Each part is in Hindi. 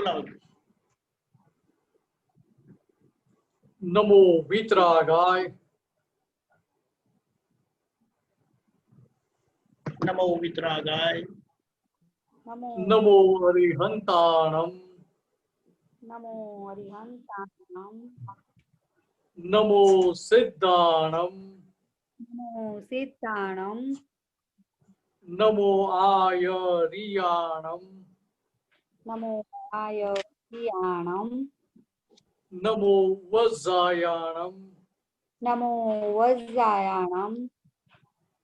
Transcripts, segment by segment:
बोलो। नमो वीतरागाय। नमो वितरागाय। नमो अरिहंताणम। नमो अरिहंताणम। नमो सिद्धाणम। नमो सिद्धाणम। नमो आयरियाणम। नमो आयरियाणम। नमो वज्रायाणम। नमो वज्रायाणम।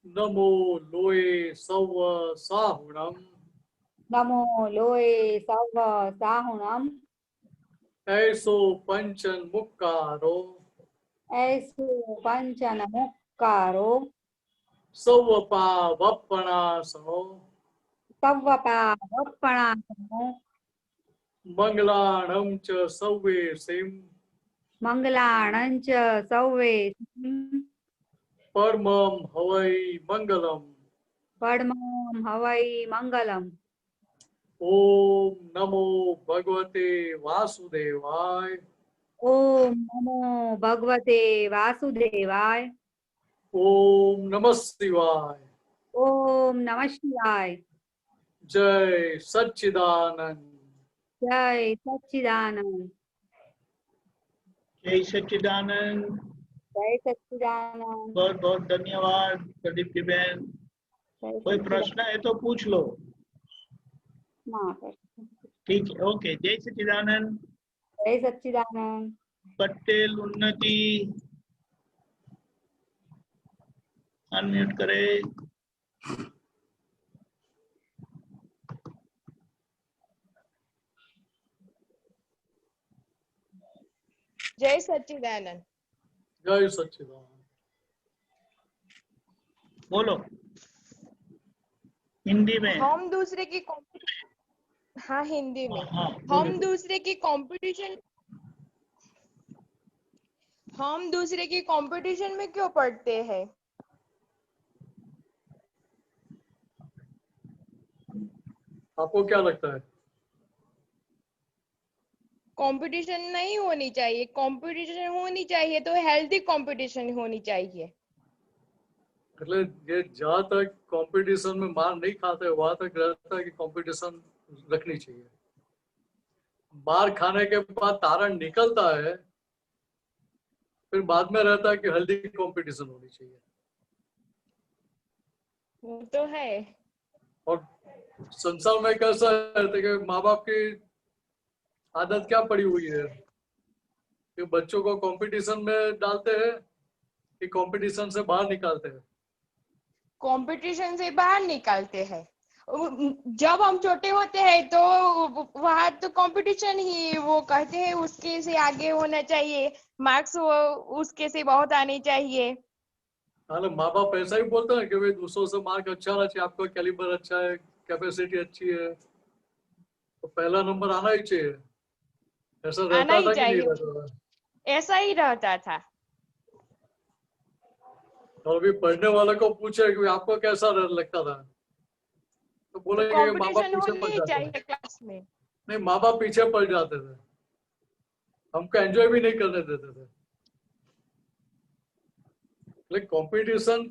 नमो लोये सव साहुणम। नमो लोये सव साहुणम। ऐसो पंचन मुक्कारो। ऐसो पंचन मुक्कारो। सवपा वपणासनो। सव्वपावप्पणासनो। मंगलाणं च सव्वेसिं। मंगलाणं च सव्वेसिं। परमं हवै मंगलम्। परमं हवै मंगलम्। ओम नमो भगवते वासुदेवाय। ओम नमो भगवते वासुदेवाय। ओम नमः शिवाय। ओम नमः शिवाय। जय सच्चिदानंद। जय सच्चिदानंद। जय सच्चिदानंद। जय सच्चिदानंद। बहुत बहुत धन्यवाद प्रदीप्ति बहन। जय कोई प्रश्न है तो पूछ लो। सच्चिदानंद। ठीक है, ओके। जय सच्चिदानंद। जय सच्चिदानंद। पटेल उन्नति अनम्यूट करे। जय सच्चिदानंद। जय सच्चिदानंद। बोलो हिंदी में। हम दूसरे की हाँ हिंदी में। हाँ, हम दूसरे की कंपटीशन में क्यों पढ़ते हैं? आपको क्या लगता है? कंपटीशन नहीं होनी चाहिए। कंपटीशन होनी चाहिए तो हेल्दी कंपटीशन होनी चाहिए। मतलब ये जहाँ तक कंपटीशन में मार नहीं खाते वहां तक रहता है कि कंपटीशन रखनी चाहिए। मार खाने के बाद तारण निकलता है, फिर बाद में रहता है कि हेल्दी कंपटीशन होनी चाहिए। वो तो है। और संसार में कैसा है कि माँ बाप की आदत क्या पड़ी हुई है कि बच्चों को कंपटीशन में डालते हैं कि कंपटीशन से बाहर निकालते हैं। कंपटीशन से बाहर निकालते हैं। जब हम छोटे होते हैं तो वहां तो कंपटीशन ही, वो कहते हैं उसके से आगे होना चाहिए, मार्क्स उसके से बहुत आने चाहिए। हाँ, माँ बाप ऐसा ही बोलते हैं कि भाई दूसरों से मार्क अच्छा आना चाहिए, आपका कैलिबर अच्छा है, कैपेसिटी अच्छी है, तो पहला नंबर आना ही चाहिए। ऐसा आना रहता ही था कि नहीं चाहिए। रहता था? ऐसा ही रहता था। और अभी पढ़ने वाले को पूछे कि आपको कैसा लगता था, तो तो बोलेंगे कि माँ बाप कंपटीशन पीछे होनी पड़ ही जाते चाहिए थे। क्लास में। नहीं, माँ बाप पीछे पड़ जाते थे, हमको एंजॉय भी नहीं करने देते थे। लेकिन कंपटीशन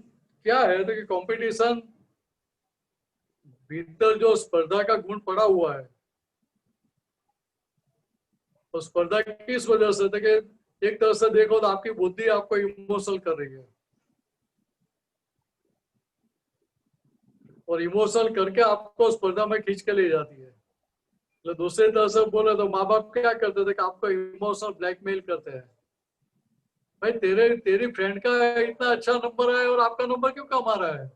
क्या है, तो कि कंपटीशन भीतर जो स्पर्धा का गुण पड़ा हुआ है, तो स्पर्धा किस वजह से, कि एक तरह से देखो तो आपकी बुद्धि आपको इमोशनल कर रही है, और इमोशनल करके आपको स्पर्धा में खींच के ले जाती है। तो दूसरी तरह से बोले तो माँ बाप क्या करते थे कि आपको इमोशनल ब्लैकमेल करते हैं। भाई तेरी फ्रेंड का इतना अच्छा नंबर है और आपका नंबर क्यों कम आ रहा है?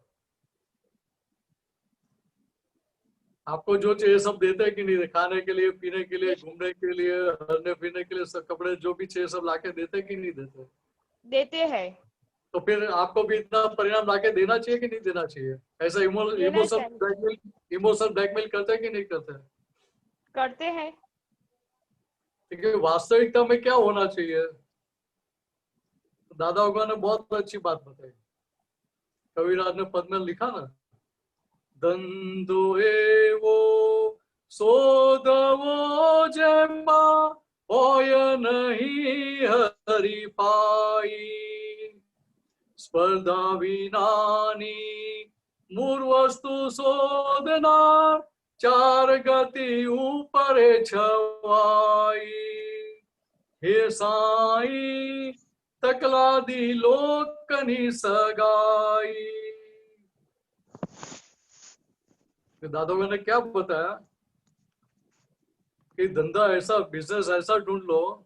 आपको जो चाहिए सब देते हैं कि नहीं? खाने के लिए, पीने के लिए, घूमने के लिए, हरने फिरने के लिए, सब कपड़े जो भी चाहिए सब लाके देते कि नहीं देते? देते हैं। तो फिर आपको भी इतना परिणाम लाके देना चाहिए कि नहीं देना चाहिए? ऐसा देना चाहिए। इमोशनल ब्लैकमेल करते हैं कि नहीं करते हैं? करते हैं। क्योंकि वास्तविकता में क्या होना चाहिए, दादा होगा ने बहुत अच्छी बात बताई। कविराज ने पद में लिखा ना, धंधो एवो सोदवो માં હોય નહીં હરીફાઈ, સ્પર્ધા વિનાની મૂળ વસ્તુ શોધનાર, ચાર ગતિ ઉપરે છવાઈ. હે સાઈ તકલાદી લોકની સગાઈ. दादों ने क्या बताया कि धंधा ऐसा, बिजनेस ऐसा ढूंढ लो,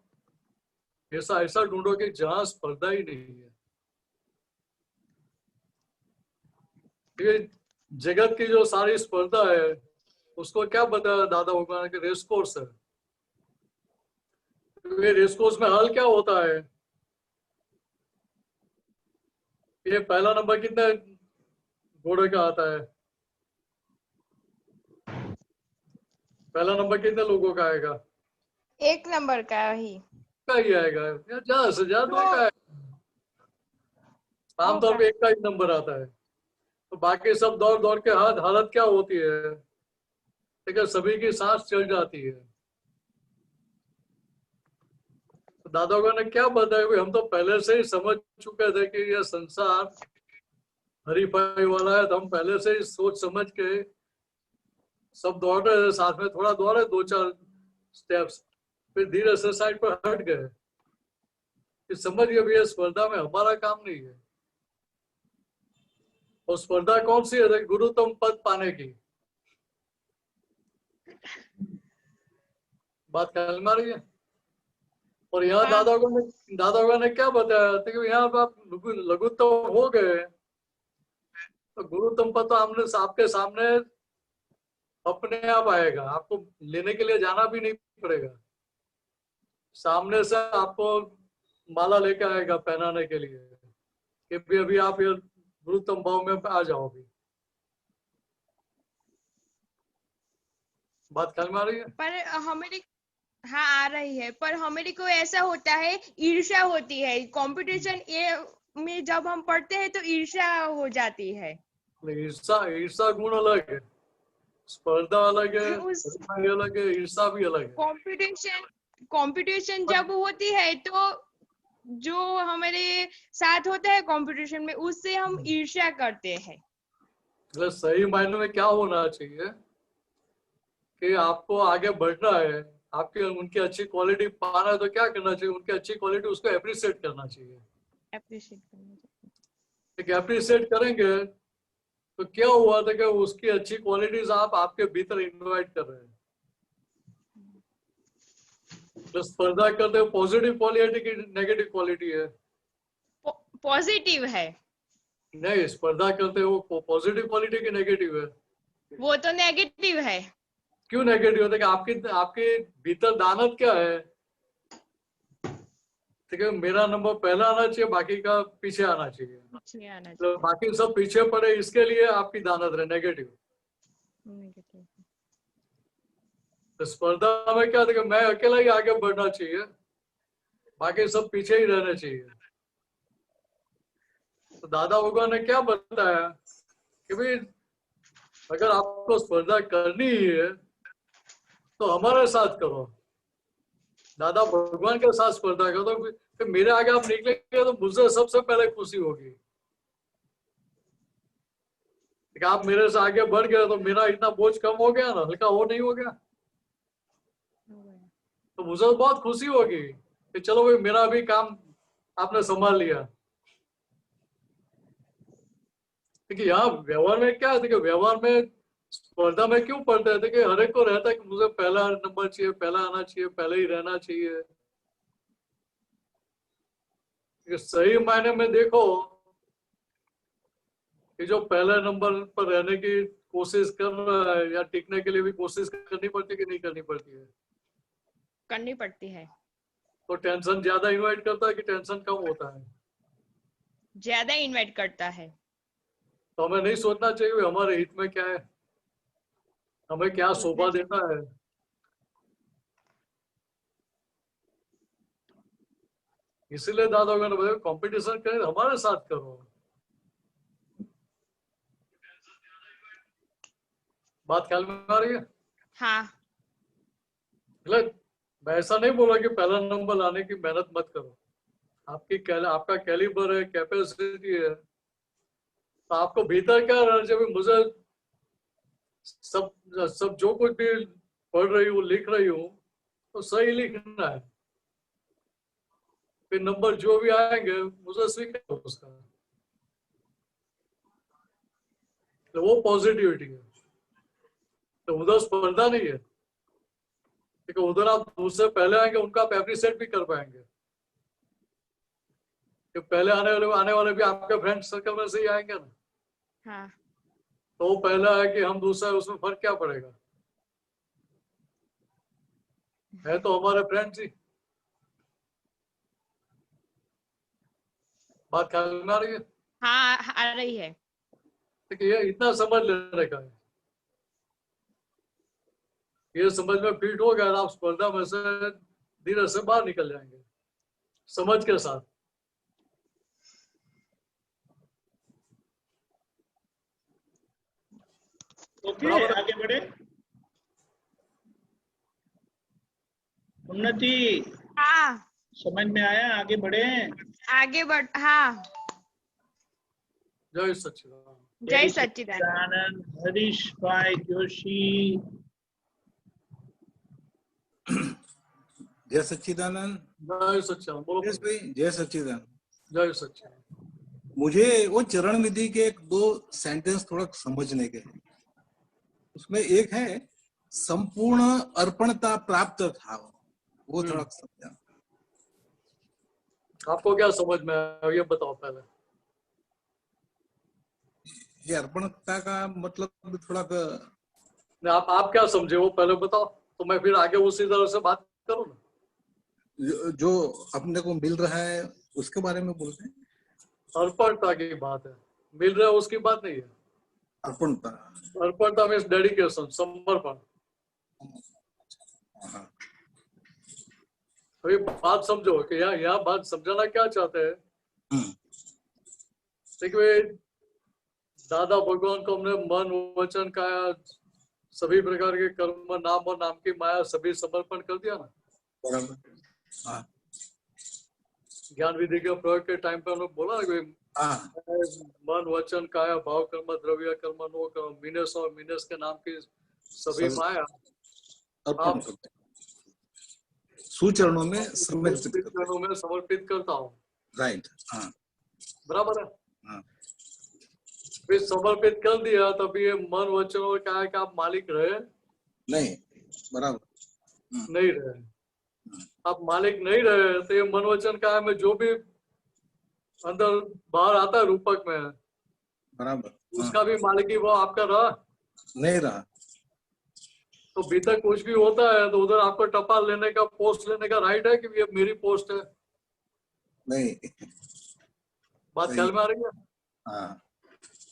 ऐसा ऐसा ढूंढो कि जहां स्पर्धा ही नहीं है. जगत की जो सारी स्पर्धा है उसको क्या बताया दादा भगवान के, रेस कोर्स है. रेस कोर्स में हल क्या होता है, ये पहला नंबर कितने घोड़े का आता है, पहला नंबर कितने लोगों का आएगा, 1 नंबर का ही आएगा, या ज्यादा से ज्यादा का है. आमतौर पे 1 का ही नंबर आता है. तो बाकी सब दौड़ दौड़ के हालत क्या होती है, लेकिन सभी की सांस चल जाती है. तो दादा ने क्या बताया, हम तो पहले से ही समझ चुके थे कि यह संसार हरीफाई वाला है. तो हम पहले से ही सोच समझ के सब दौड़ रहे थे साथ में, थोड़ा दौड़े 2-4 स्टेप्स, फिर धीरे से साइड पर हट गए. फिर समझ गए भैया स्पर्धा में हमारा काम नहीं है. और स्पर्धा कौन सी है, गुरुतम पद पाने की. बात ख्याल में आ रही है. और यहाँ दादा ने क्या बताया था कि यहाँ आप लघुत्तम हो गए तो गुरुतम पद तो हमने आपके सामने अपने आप आएगा, आपको लेने के लिए जाना भी नहीं पड़ेगा. सामने से आपको माला लेके आएगा पहनाने के लिए कि भी अभी आप ये गुरुतम भाव में आ जाओ. अभी बात ख्याल में आ रही है. पर हमारे, हाँ आ रही है, पर हमारे को ऐसा होता है, ईर्ष्या होती है कंपटीशन में. जब हम पढ़ते हैं तो ईर्ष्या हो जाती है. ईर्ष्या गुण अलग है, स्पर्धा अलग है, अलग है, ईर्ष्या भी अलग है. कंपटीशन जब होती है तो जो हमारे साथ होता है कंपटीशन में, उससे हम ईर्ष्या करते हैं. मतलब सही मायने में क्या होना चाहिए कि आपको आगे बढ़ना है, आपके उनकी अच्छी क्वालिटी पाना है, तो क्या करना चाहिए, उनकी अच्छी क्वालिटी उसको एप्रिशिएट करना चाहिए. एप्रिशिएट करेंगे तो क्या हुआ था कि उसकी अच्छी क्वालिटीज आप आपके भीतर इनवाइट कर रहे हैं. तो स्पर्धा करते हो पॉजिटिव क्वालिटी की नेगेटिव क्वालिटी है, पॉजिटिव है. नहीं, स्पर्धा करते हो पॉजिटिव क्वालिटी की नेगेटिव है. वो तो नेगेटिव है. क्यों नेगेटिव होता है कि आपके भीतर दानत क्या है, ठीक है, मेरा नंबर पहला आना चाहिए, बाकी का पीछे आना चाहिए. तो बाकी सब पीछे पड़े, इसके लिए आपकी दानत है नेगेटिव. तो स्पर्धा में क्या था, मैं अकेला ही आगे बढ़ना चाहिए, बाकी सब पीछे ही रहना चाहिए. तो दादा भगवान ने क्या बताया कि भाई अगर आपको स्पर्धा करनी ही है तो हमारे साथ करो, दादा भगवान के साथ स्पर्धा करो. तो मेरे आगे आप निकलेंगे तो मुझसे सबसे पहले खुशी होगी. आप मेरे से आगे बढ़ गए तो मेरा इतना बोझ कम हो गया ना, हल्का हो नहीं हो गया, तो मुझे तो बहुत खुशी होगी कि चलो भाई मेरा भी काम आपने संभाल लिया. देखिए यहाँ व्यवहार में क्या है कि व्यवहार में स्पर्धा में क्यों पढ़ते थे कि हर एक को रहता है कि मुझे पहला नंबर चाहिए, पहला आना चाहिए, पहले ही रहना चाहिए. सही मायने में देखो कि जो पहले नंबर पर रहने की कोशिश कर रहा है या टिकने के लिए भी कोशिश करनी पड़ती है कि नहीं करनी पड़ती है, करनी पड़ती है. तो टेंशन ज्यादा इन्वाइट करता है कि टेंशन कम होता है, ज्यादा इन्वाइट करता है. तो हमें नहीं सोचना चाहिए हमारे हित में क्या है, हमें क्या शोभा देना है. इसीलिए दादा ने बताया कंपटीशन करें हमारे साथ करो. बात ख्याल में आ रही है. हाँ. मैं ऐसा नहीं बोला कि पहला नंबर लाने की मेहनत मत करो। आपका कैलिबर है, कैपेसिटी है, तो आपको भीतर क्या रहना चाहिए, मुझे सब जो कुछ भी पढ़ रही हूँ, लिख रही हूँ, तो सही लिखना है। फिर नंबर जो भी आएंगे मुझे स्वीकार उसका, तो वो पॉजिटिविटी है। तो उधर स्पर्धा नहीं है, क्योंकि उधर आप दूसरे पहले आएंगे उनका आप एप्रिशिएट भी कर पाएंगे, कि पहले आने वाले भी आपके फ्रेंड सर्कल में से ही आएंगे ना। हाँ तो वो पहला है कि हम दूसरा है, उसमें फर्क क्या पड़ेगा? है तो हमारे फ्रेंड्स ही। बात ख्याल में आ रही है? हाँ आ रही है। देखिए ये इतना समझ लेने का है, ये समझ में फिट हो गया, आप स्पर्धा में से धीरे से बाहर निकल जाएंगे समझ के साथ। ओके, बराबर। आगे बढ़े। उन्नति हाँ समझ में आया? आगे बढ़े। आगे बढ़। हाँ जय सच्चिदानंद। जय सच्चिदानंद। सच्चिदानंद। हरीश भाई जोशी। जय सच्चिदानंद। जय सच्चिदानंद। बोलो यस भाई, जय सच्चिदानंद। जय सच्चिदानंद। मुझे वो चरण विधि के एक दो सेंटेंस थोड़ा समझने के हैं। उसमें एक है संपूर्ण अर्पणता प्राप्त था, वो थोड़ा समझा। आपको क्या समझ में आया ये बताओ पहले। ये अर्पणता का मतलब थोड़ा नहीं, आप क्या समझे वो पहले बताओ, तो मैं फिर आगे उसी तरह से बात करूँ ना। जो अपने को मिल रहा है उसके बारे में बोलते हैं। अर्पणता की बात है, मिल रहा है उसकी बात नहीं है। अर्पणता, अर्पणता मीन्स डेडिकेशन, समर्पण। हाँ। तो ये बात समझो कि यहाँ बात समझाना क्या चाहते हैं। देखिए दादा भगवान को हमने मन वचन काया सभी प्रकार के कर्म नाम और नाम की माया सभी समर्पण कर दिया ना। बराबर। हाँ। ज्ञान विधि के प्रयोग के टाइम पे हमने बोला कि हाँ। मन वचन काया भाव कर्म द्रव्य कर्म नो कर्म मीनस और मीनस के नाम की सभी माया अर्पण करते हैं, सुचरणों में समर्पित करता हूँ। राइट। हाँ बराबर है। हाँ। फिर समर्पित कर दिया तभी ये मन वचन और काया का आप मालिक रहे नहीं, बराबर नहीं रहे। आप मालिक नहीं रहे तो ये मन वचन काया में जो भी अंदर बाहर आता है रूपक में, बराबर, उसका भी मालिकी वो आपका रहा नहीं रहा। तो भीतर कुछ भी होता है तो उधर आपको टपाल लेने का, पोस्ट लेने का राइट है कि ये मेरी पोस्ट है। नहीं, बात ख्याल में आ रही है? हाँ।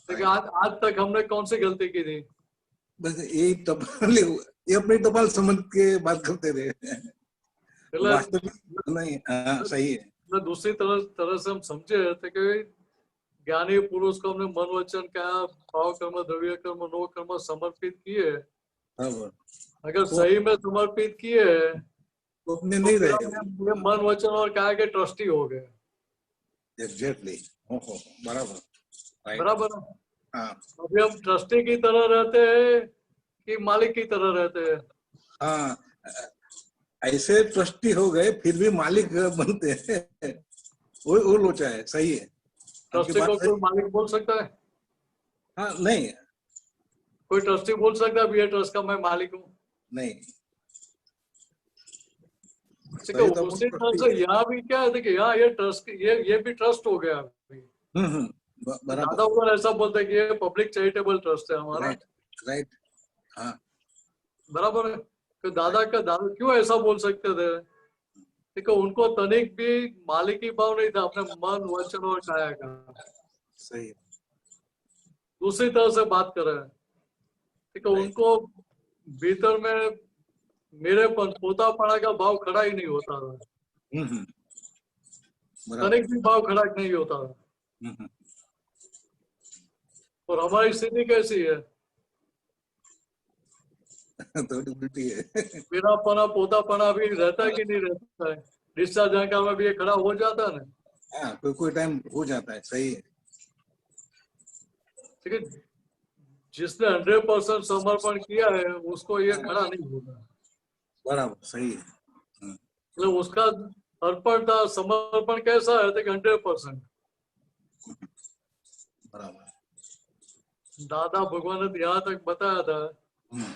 लेकिन आज तक हमने कौन सी गलती की थी? बस यही टपाल, ये अपनी टपाल समझ के बात करते रहे, वास्तविक नहीं। हाँ सही है। दूसरी तरह से हम समझे थे कि ज्ञानी पुरुष को हमने मन वचन क्या भाव कर्म द्रव्य कर्म नो कर्म समर्पित किए। अगर सही में समर्पित किए तो अपने नहीं रहे, मन वचन और क्या के ट्रस्टी हो गए। एग्जैक्टली। बराबर बराबर। हाँ। अभी हम ट्रस्टी की तरह रहते हैं कि मालिक की तरह रहते हैं? हाँ, ऐसे ट्रस्टी हो गए फिर भी मालिक बनते हैं, वो लोचा है। सही है। ट्रस्टी को कोई मालिक बोल सकता है? हाँ नहीं, कोई ट्रस्टी बोल सकता है ये ट्रस्ट का मैं मालिक हूँ? नहीं। उसी तरह से यहाँ भी क्या है, देखिए यहाँ ये ट्रस्ट, ये भी ट्रस्ट हो गया। दादा उधर ऐसा बोलते हैं कि ये पब्लिक चैरिटेबल ट्रस्ट है हमारा। राइट। हाँ बराबर है। तो दादा क्यों ऐसा बोल सकते थे? देखो उनको तनिक भी मालिकी भाव नहीं था अपने मन वचन और काया का। सही। दूसरी तरह से बात कर रहे हैं, देखो उनको भीतर में मेरेपन पोतापना का भाव खड़ा ही नहीं होता था। तनिक भी भाव खड़ा नहीं होता था। और हमारी स्थिति कैसी है? थोड़ी उल्टी है। मेरा पना पोता पना भी रहता है कि नहीं रहता है, डिस्चार्ज जानकार में भी ये खड़ा हो जाता है ना। हाँ, कोई टाइम हो जाता है, सही है। ठीक है, जिसने 100% समर्पण किया है उसको ये खड़ा नहीं होगा। बराबर, सही है। मतलब उसका अर्पण था, समर्पण कैसा है, 100%। बराबर। दादा भगवान ने यहाँ तक बताया था हम्म,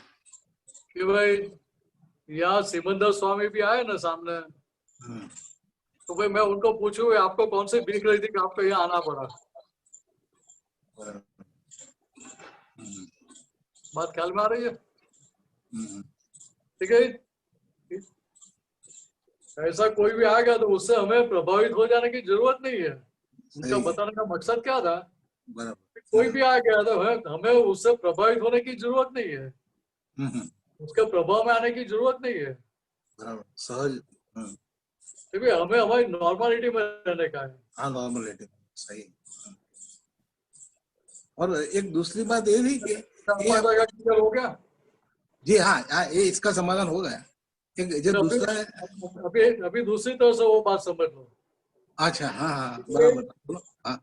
कि भाई यहाँ सिमंदर स्वामी भी आए ना सामने, हम्म, तो भाई मैं उनको पूछूं आपको कौन सी भीख रही थी कि आपको यहाँ आना पड़ा। बराबर। हम्म, बात ख्याल में आ रही है? हम्म, ठीक है, ऐसा कोई भी आएगा तो उससे हमें प्रभावित हो जाने की जरूरत नहीं है। उनका सही है। बताने का मकसद क्या था, बराबर। कोई भी आ गया तो हमें उससे प्रभावित होने की जरूरत नहीं है, हम्म, उसके प्रभाव में आने की जरूरत नहीं है। बराबर, सहज। क्योंकि हमें हमारी नॉर्मलिटी में रहने का है। हाँ, नॉर्मलिटी, सही। और एक दूसरी बात ये भी कि ये, क्लियर हो गया? जी हाँ, ये इसका समाधान हो गया। एक जो तो दूसरा है, अभी अभी दूसरी तरह से वो बात समझ लो। अच्छा, हाँ हाँ, बराबर। हाँ,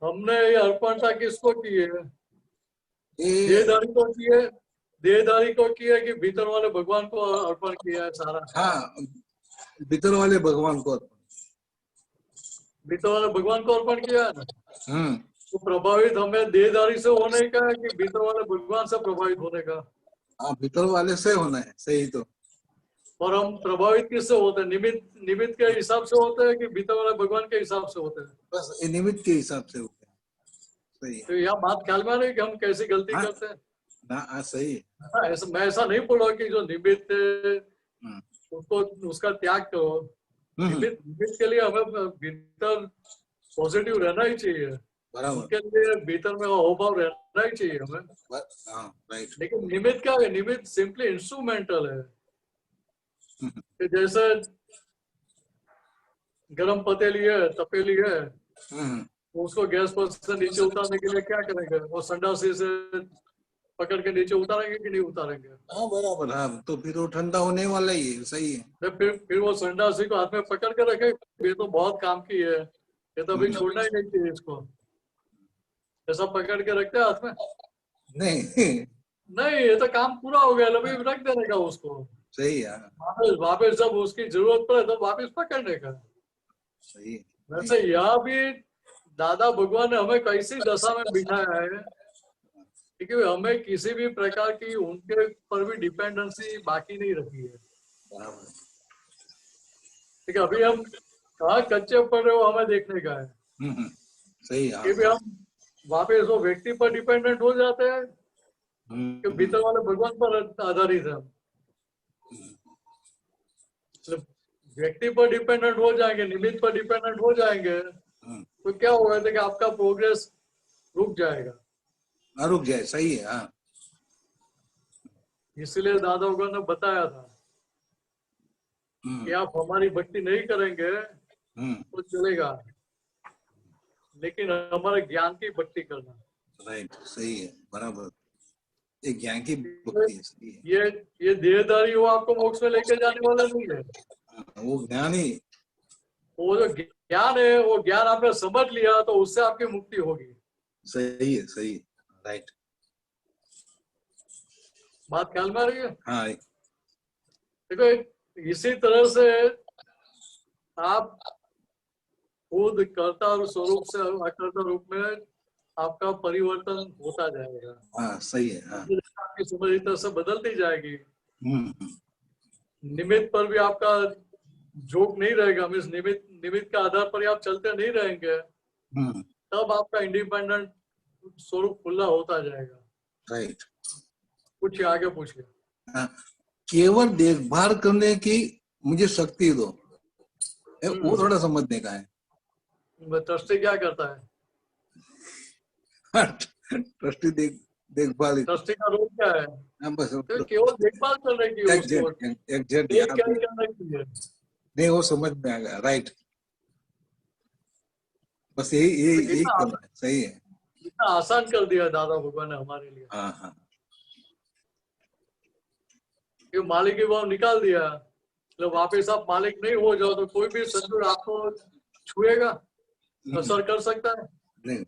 हमने ये अर्पणता किसको की है? ये, देहधारी को की है, देहधारी को की है कि भीतर वाले भगवान को अर्पण किया है सारा? हाँ, भीतर वाले भगवान को। भीतर वाले भगवान को अर्पण किया है ना। हम्म, तो प्रभावित हमें देहधारी से होने का है कि भीतर वाले भगवान से प्रभावित होने का? हाँ, भीतर वाले से होना है, सही। तो और हम प्रभावित किससे होते हैं? निमित्त निमित्त के हिसाब से होते हैं कि भीतर वाले भगवान के हिसाब से होते हैं? बस ये निमित्त के हिसाब से होता है, सही है। तो यहाँ बात ख्याल में आ रही है कि हम कैसी गलती हाँ। करते हैं? हाँ, सही है। हाँ, ऐसा मैं ऐसा नहीं बोल रहा कि जो निमित्त है हम्म, उसको उसका त्याग करो। निमित्त निमित्त के लिए हमें भीतर पॉजिटिव रहना ही चाहिए, बराबर। उनके लिए भीतर में अहोभाव रहना ही चाहिए हमें। हाँ, राइट। लेकिन निमित्त क्या है? निमित्त सिंपली इंस्ट्रूमेंटल है। कि जैसे गरम पतीली है, तपेली है, तो उसको गैस पर से नीचे उतारने के लिए क्या करेंगे? वो संडासी से पकड़ के नीचे उतारेंगे कि नहीं उतारेंगे? हाँ, बराबर। हाँ, तो फिर वो ठंडा होने वाला ही है, सही है। तो फिर वो संडासी को हाथ में पकड़ के रखे, ये तो बहुत काम की है, ये तो अभी छोड़ना ही नहीं चाहिए इसको, ऐसा पकड़ के रखते हैं हाथ में? नहीं, नहीं, ये तो काम पूरा हो गया, अभी रख देने का उसको, सही है। वापस वापस जब उसकी जरूरत पड़े तो वापस पकड़ने का। सही है। वैसे यहाँ भी दादा भगवान ने हमें कैसी दशा में बिठाया है, क्योंकि हमें किसी भी प्रकार की उनके पर भी डिपेंडेंसी बाकी नहीं रखी है। बराबर। ठीक है, अभी हम कहाँ कच्चे पड़ रहे हो हमें देखने का है। सही है। कि भी हम वापस वो व्यक्ति पर डिपेंडेंट हो जाते हैं कि भीतर वाले भगवान पर आधारित है। व्यक्ति पर डिपेंडेंट हो जाएंगे, निमित्त पर डिपेंडेंट हो जाएंगे, तो क्या होगा कि आपका प्रोग्रेस रुक जाएगा। रुक जाए, सही है। हाँ, इसलिए दादा भगवान ने बताया था कि आप हमारी भक्ति नहीं करेंगे तो चलेगा, लेकिन हमारे ज्ञान की भक्ति करना। राइट, सही है, बराबर। एक ज्ञान की भक्ति है, सही है। ये देहधारी वो आपको मोक्ष में लेके जाने वाला नहीं है। वो ज्ञान ही, वो जो ज्ञान है, वो ज्ञान आपने समझ लिया तो उससे आपकी मुक्ति होगी। सही है, सही है, राइट। बात ख्याल में आ रही है? हाँ, देखो, इसी तरह से आप खुद कर्ता स्वरूप से अकर्ता रूप में आपका परिवर्तन होता जाएगा। हाँ, सही है। हाँ, आपकी समझ इस तरह से बदलती जाएगी। हम्म, निमित्त पर भी आपका झोंक नहीं रहेगा, मीन्स निमित्त के आधार पर आप चलते नहीं रहेंगे, तब आपका इंडिपेंडेंट स्वरूप खुला होता जाएगा। राइट। पूछिए, आगे पूछिए। हाँ, केवल देखभाल करने की मुझे शक्ति दो, वो थोड़ा समझने का है। ट्रस्टी क्या करता है? ट्रस्टी देखभाल, ट्रस्टी का रोल क्या है? बस तो केवल देखभाल करने की है उसको, एग्जैक्ट करने की है। नहीं, वो समझ में आ गया। राइट, बस यही करना है, सही है। इतना आसान कर दिया दादा भगवान ने हमारे लिए। हाँ, हाँ, कि मालिक की भाव निकाल दिया, मतलब वापस आप मालिक नहीं हो जाओ तो कोई भी संजोग आपको छुएगा, असर कर सकता है? नहीं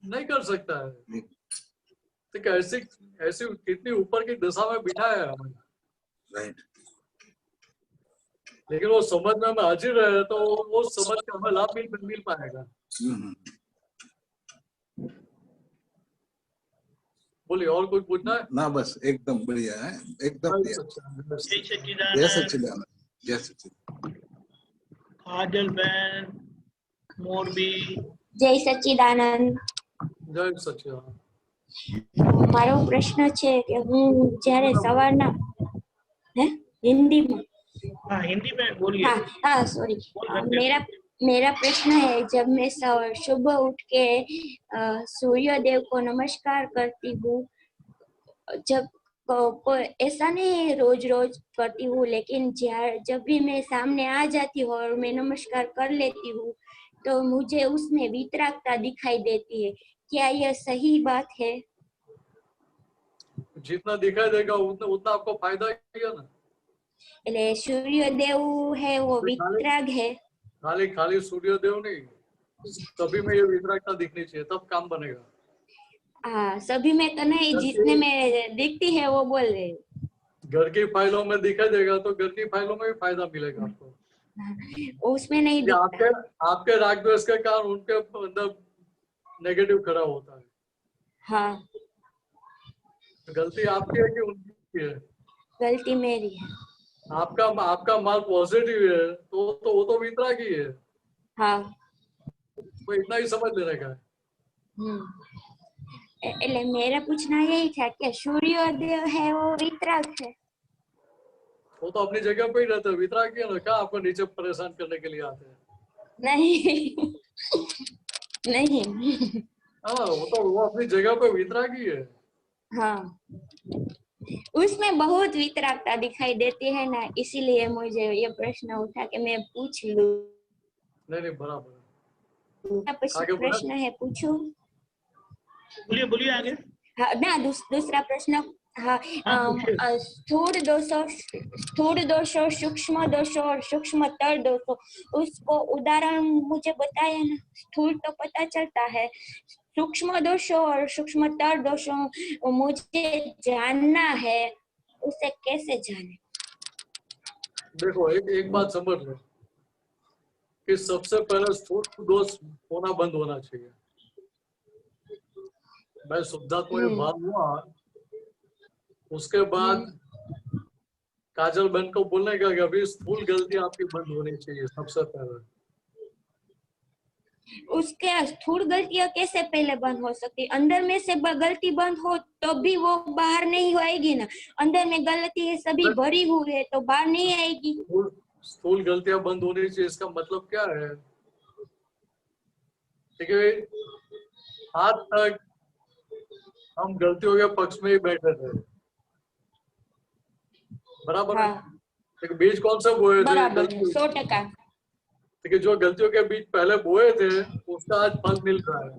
नहीं कर सकता है। नहीं। तो ऐसी ऐसी कितनी ऊपर की दशा में बिठाया है हमें, राइट। लेकिन वो समझने में हाजिर है तो वो समझ के हमें लाभ मिल पाएगा। बोलिए, और कुछ पूछना है? ना बस एकदम बढ़िया है, एकदम जय बढ़िया। सच्चिदानंद। जय जय सच्चिदानंद। सच्चिदानंद, जय सच्चिदानंद। काजल बहन मोरबी। જય સચ્ચિદાનંદ. जय सच्चिदानंद। મારો પ્રશ્ન છે કે હું જ્યારે સવારના હે હિન્દીમાં हाँ हिंदी में बोलिए। हाँ हाँ सॉरी बोल सकते हैं। मेरा मेरा प्रश्न है, जब मैं सुबह उठ के सूर्य देव को नमस्कार करती हूँ, जब कोई ऐसा नहीं रोज रोज करती हूँ, लेकिन जब भी मैं सामने आ जाती हूँ और मैं नमस्कार कर लेती हूँ तो मुझे उसमें वितरागता दिखाई देती है। क्या यह सही बात है? जितना दिखाई देगा उतना उतना आपको फायदा ही है ना। એટલે सूर्यदेव है वो वितराग है। खाली खाली सूर्यदेव नहीं, सभी में ये वितरागता दिखनी चाहिए, तब काम बनेगा। हाँ सभी में तो नहीं, जिसने में दिखती है वो बोल रहे हैं। घर की फाइलों में दिखाई देगा तो घर की फाइलों में भी फायदा मिलेगा आपको। उसमें नहीं कि दिखता। आपके राग द्वेष के कारण उनके अंदर नेगेटिव खड़ा होता है। हाँ गलती आपकी है कि उनकी है? गलती मेरी है। आपका माल पॉजिटिव है तो वो तो वितरागी है। हाँ वो इतना ही समझ लेने का है। એટલે मेरा पूछना यही था कि सूर्योदय है वो वितराग है। वो तो अपनी जगह पे ही रहते हैं, वितरागी है ना, क्या आपको नीचे परेशान करने के लिए आते हैं? नहीं नहीं हाँ वो अपनी जगह पे वितरागी है। हाँ उसमें बहुत वितरागता दिखाई देती है ना, इसीलिए मुझे ये प्रश्न उठा कि मैं पूछ लूं। नहीं बराबर। પછી પ્રશ્न है, पूछूं? बोलिए बोलिए आगे। हाँ ना दूसरा प्रश्न। हाँ पूछिए। स्थूल दोषों सूक्ष्म दोषों और सूक्ष्मतर दोषों, उसको उदाहरण मुझे बताया ना। स्थूल तो पता चलता है, सूक्ष्म दोषों और सूक्ष्मतर दोषों मुझे जानना है, उसे कैसे जाने? देखो एक बात समझ लो कि सबसे पहले स्थूल दोष होना बंद होना चाहिए। मैं शुद्धात्मा भाव हुआ, उसके बाद काजल बहन को बोलने का कि अभी स्थूल गलती आपकी बंद होनी चाहिए सबसे पहले। उसके स्थूल गलतियां कैसे पहले बंद हो सकती? अंदर में से गलती बंद हो तो भी वो बाहर नहीं आएगी ना। अंदर में गलती है सभी भरी हुई है तो बाहर नहीं आएगी। स्थूल गलतियां बंद होनी चाहिए, इसका मतलब क्या है? ठीक है, आज तक हम गलतियों के पक्ष में ही बैठे थे, बराबर। हाँ, लेकिन बीज कौन से बोए थे? बराबर 100%। ठीक है, जो गलतियों के बीज पहले बोए थे उसका आज फल मिल रहा है।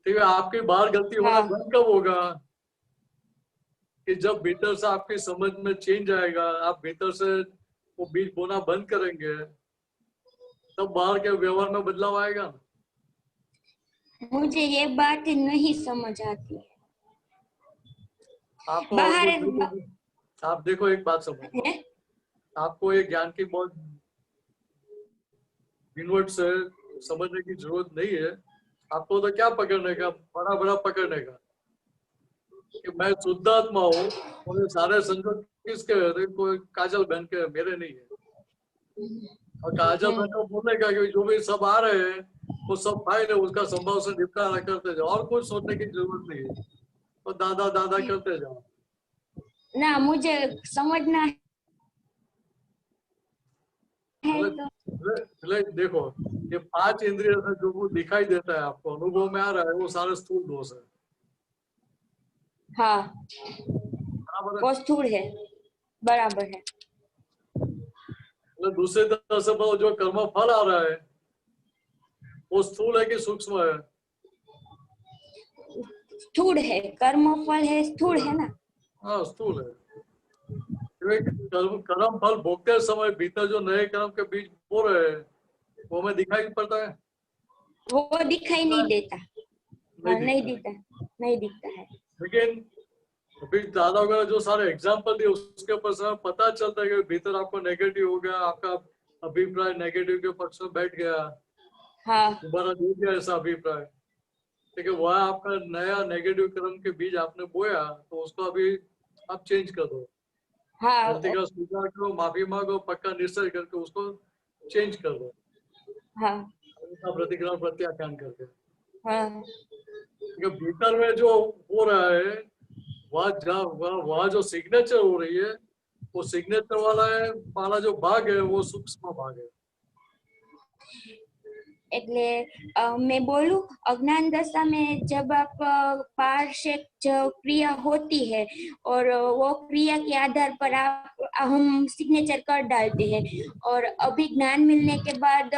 ठीक है, आपकी बाहर गलती होना बंद कब होगा? कि जब भीतर से आपकी समझ में चेंज आएगा, आप भीतर से वो बीज बोना बंद करेंगे, तब बाहर के व्यवहार में बदलाव आएगा। मुझे ये बात नहीं समझ आती है। आपको बाहर आप देखो, एक बात समझो, आपको ये ज्ञान की बहुत इनवर्ट से समझने की जरूरत नहीं है। आपको तो क्या पकड़ने का, बड़ा बड़ा पकड़ने का कि मैं शुद्धात्मा हूँ और ये सारे संजोग किसके है? कोई काजल बहन के, मेरे नहीं है। और काजल बहन को बोलने का कि जो भी सब आ रहे हैं वो सब फाइल है, उसका संभव से निपटारा करते जाओ, और कुछ सोचने की जरूरत नहीं है। और दादा दादा करते जाओ ना, मुझे समझना है तो देखो, ये 5 इंद्रिय से जो वो दिखाई देता है, आपको अनुभव में आ रहा है, वो सारे स्थूल दोष है। हाँ वो स्थूल है, बराबर है। दूसरी तरह से वो जो कर्म फल आ रहा है वो स्थूल है कि सूक्ष्म है? स्थूल है, कर्म फल है, स्थूल है ना। हाँ स्थूल है। कर्म फल भोगते समय भीतर जो नए कर्म के बीज बो रहे हैं वो हमें दिखाई पड़ता है? वो दिखाई नहीं देता। नहीं दिखता है। लेकिन अभी दादा वगैरह जो सारे एग्जाम्पल दिए उसके ऊपर से पता चलता है कि भीतर आपको नेगेटिव हो गया, आपका अभिप्राय नेगेटिव के पक्ष में बैठ गया, हाँ दोबारा दे दिया ऐसा अभिप्राय। ठीक है, वह आपका नया नेगेटिव कर्म के बीज आपने बोया तो उसको अभी आप चेंज कर दो। हाँ गलती का स्वीकार करो, माफी मांगो, पक्का निश्चय करके उसको चेंज कर दो। हाँ प्रतिक्रिया प्रत्याख्यान करके। हाँ भीतर में जो हो रहा है वहाँ जो सिग्नेचर हो रही है वो सिग्नेचर वाला जो भाग है वो सूक्ष्म भाग है। એટલે मैं बोलूं अज्ञान दशा में जब आप पारशेक जो क्रिया होती है और वो क्रिया के आधार पर हम सिग्नेचर कर डालते हैं और अभी ज्ञान मिलने के बाद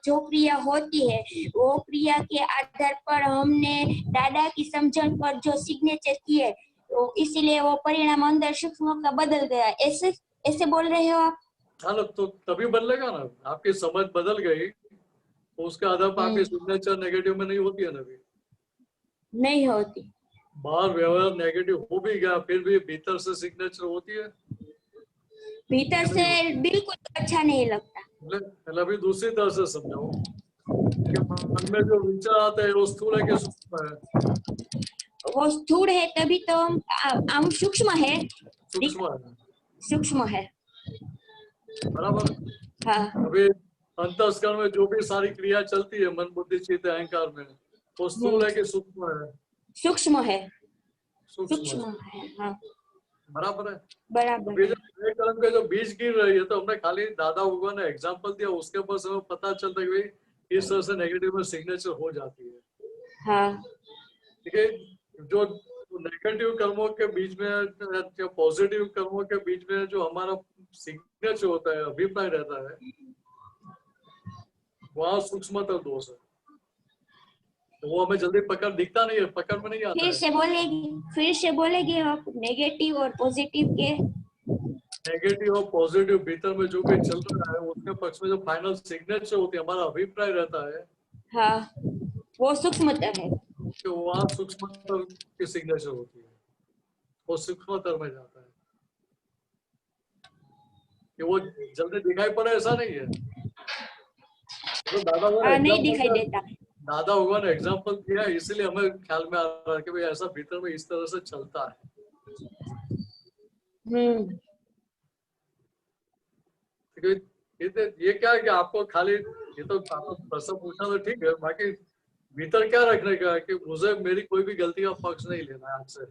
जो क्रिया होती है वो क्रिया के आधार पर हमने दादा की समझन पर जो सिग्नेचर किए तो इसीलिए वो परिणाम अंदर सूक्ष्म का बदल गया। ऐसे बोल रहे हो आप? हाँ तो तभी बदलेगा ना, आपकी समझ बदल गई तो उसके आधार पर आपकी सिग्नेचर नेगेटिव में नहीं होती है ना। अभी नहीं होती। बाहर व्यवहार नेगेटिव हो भी गया फिर भी भीतर से सिग्नेचर होती है। भीतर से बिल्कुल अच्छा नहीं लगता। अभी दूसरी तरह से समझाओ कि मन में जो विचार आते हैं वो स्थूल है कि सूक्ष्म है? वो स्थूल है तभी तो हम सूक्ष्म है। सूक्ष्म है बराबर। हाँ। अभी अंतस्करण में जो भी सारी क्रिया चलती है मन बुद्धि चित्त अहंकार में वो स्थूल है कि सूक्ष्म है? सूक्ष्म है। सूक्ष्म है हाँ बराबर है। बराबर है। कर्म के जो बीज गिर रही है तो हमने खाली दादा भगवान ने एग्जांपल दिया उसके ऊपर से पता चलता है कि इस तरह से नेगेटिव में सिग्नेचर हो जाती है। हाँ ठीक है, जो नेगेटिव कर्मों के बीच में या पॉजिटिव कर्मों के बीच में जो हमारा सिग्नेचर होता है अभिप्राय रहता है वहाँ सूक्ष्मतर दोष है तो वो हमें जल्दी पकड़ दिखता नहीं है, पकड़ में नहीं आता। फिर से बोलेगी आप नेगेटिव और पॉजिटिव के। नेगेटिव और पॉजिटिव भीतर में जो भी चल रहा है उसके पक्ष में जो फाइनल सिग्नेचर होती है हमारा अभिप्राय रहता है हाँ वो सूक्ष्मतर है। तो वहाँ सूक्ष्मतर की सिग्नेचर होती है, वो सूक्ष्मतर में जाता है कि वो जल्दी दिखाई पड़े ऐसा नहीं है। तो दादा नहीं दिखाई देता। दादा भगवान ने एग्जाम्पल दिया इसलिए हमें ख्याल में आ रहा है कि भाई ऐसा भीतर में इस तरह से चलता है। ये क्या है कि आपको खाली ये तो आपको प्रश्न पूछना तो ठीक है, बाकी भीतर क्या रखने का है कि मुझे मेरी कोई भी गलती का पक्ष नहीं लेना है आपसे।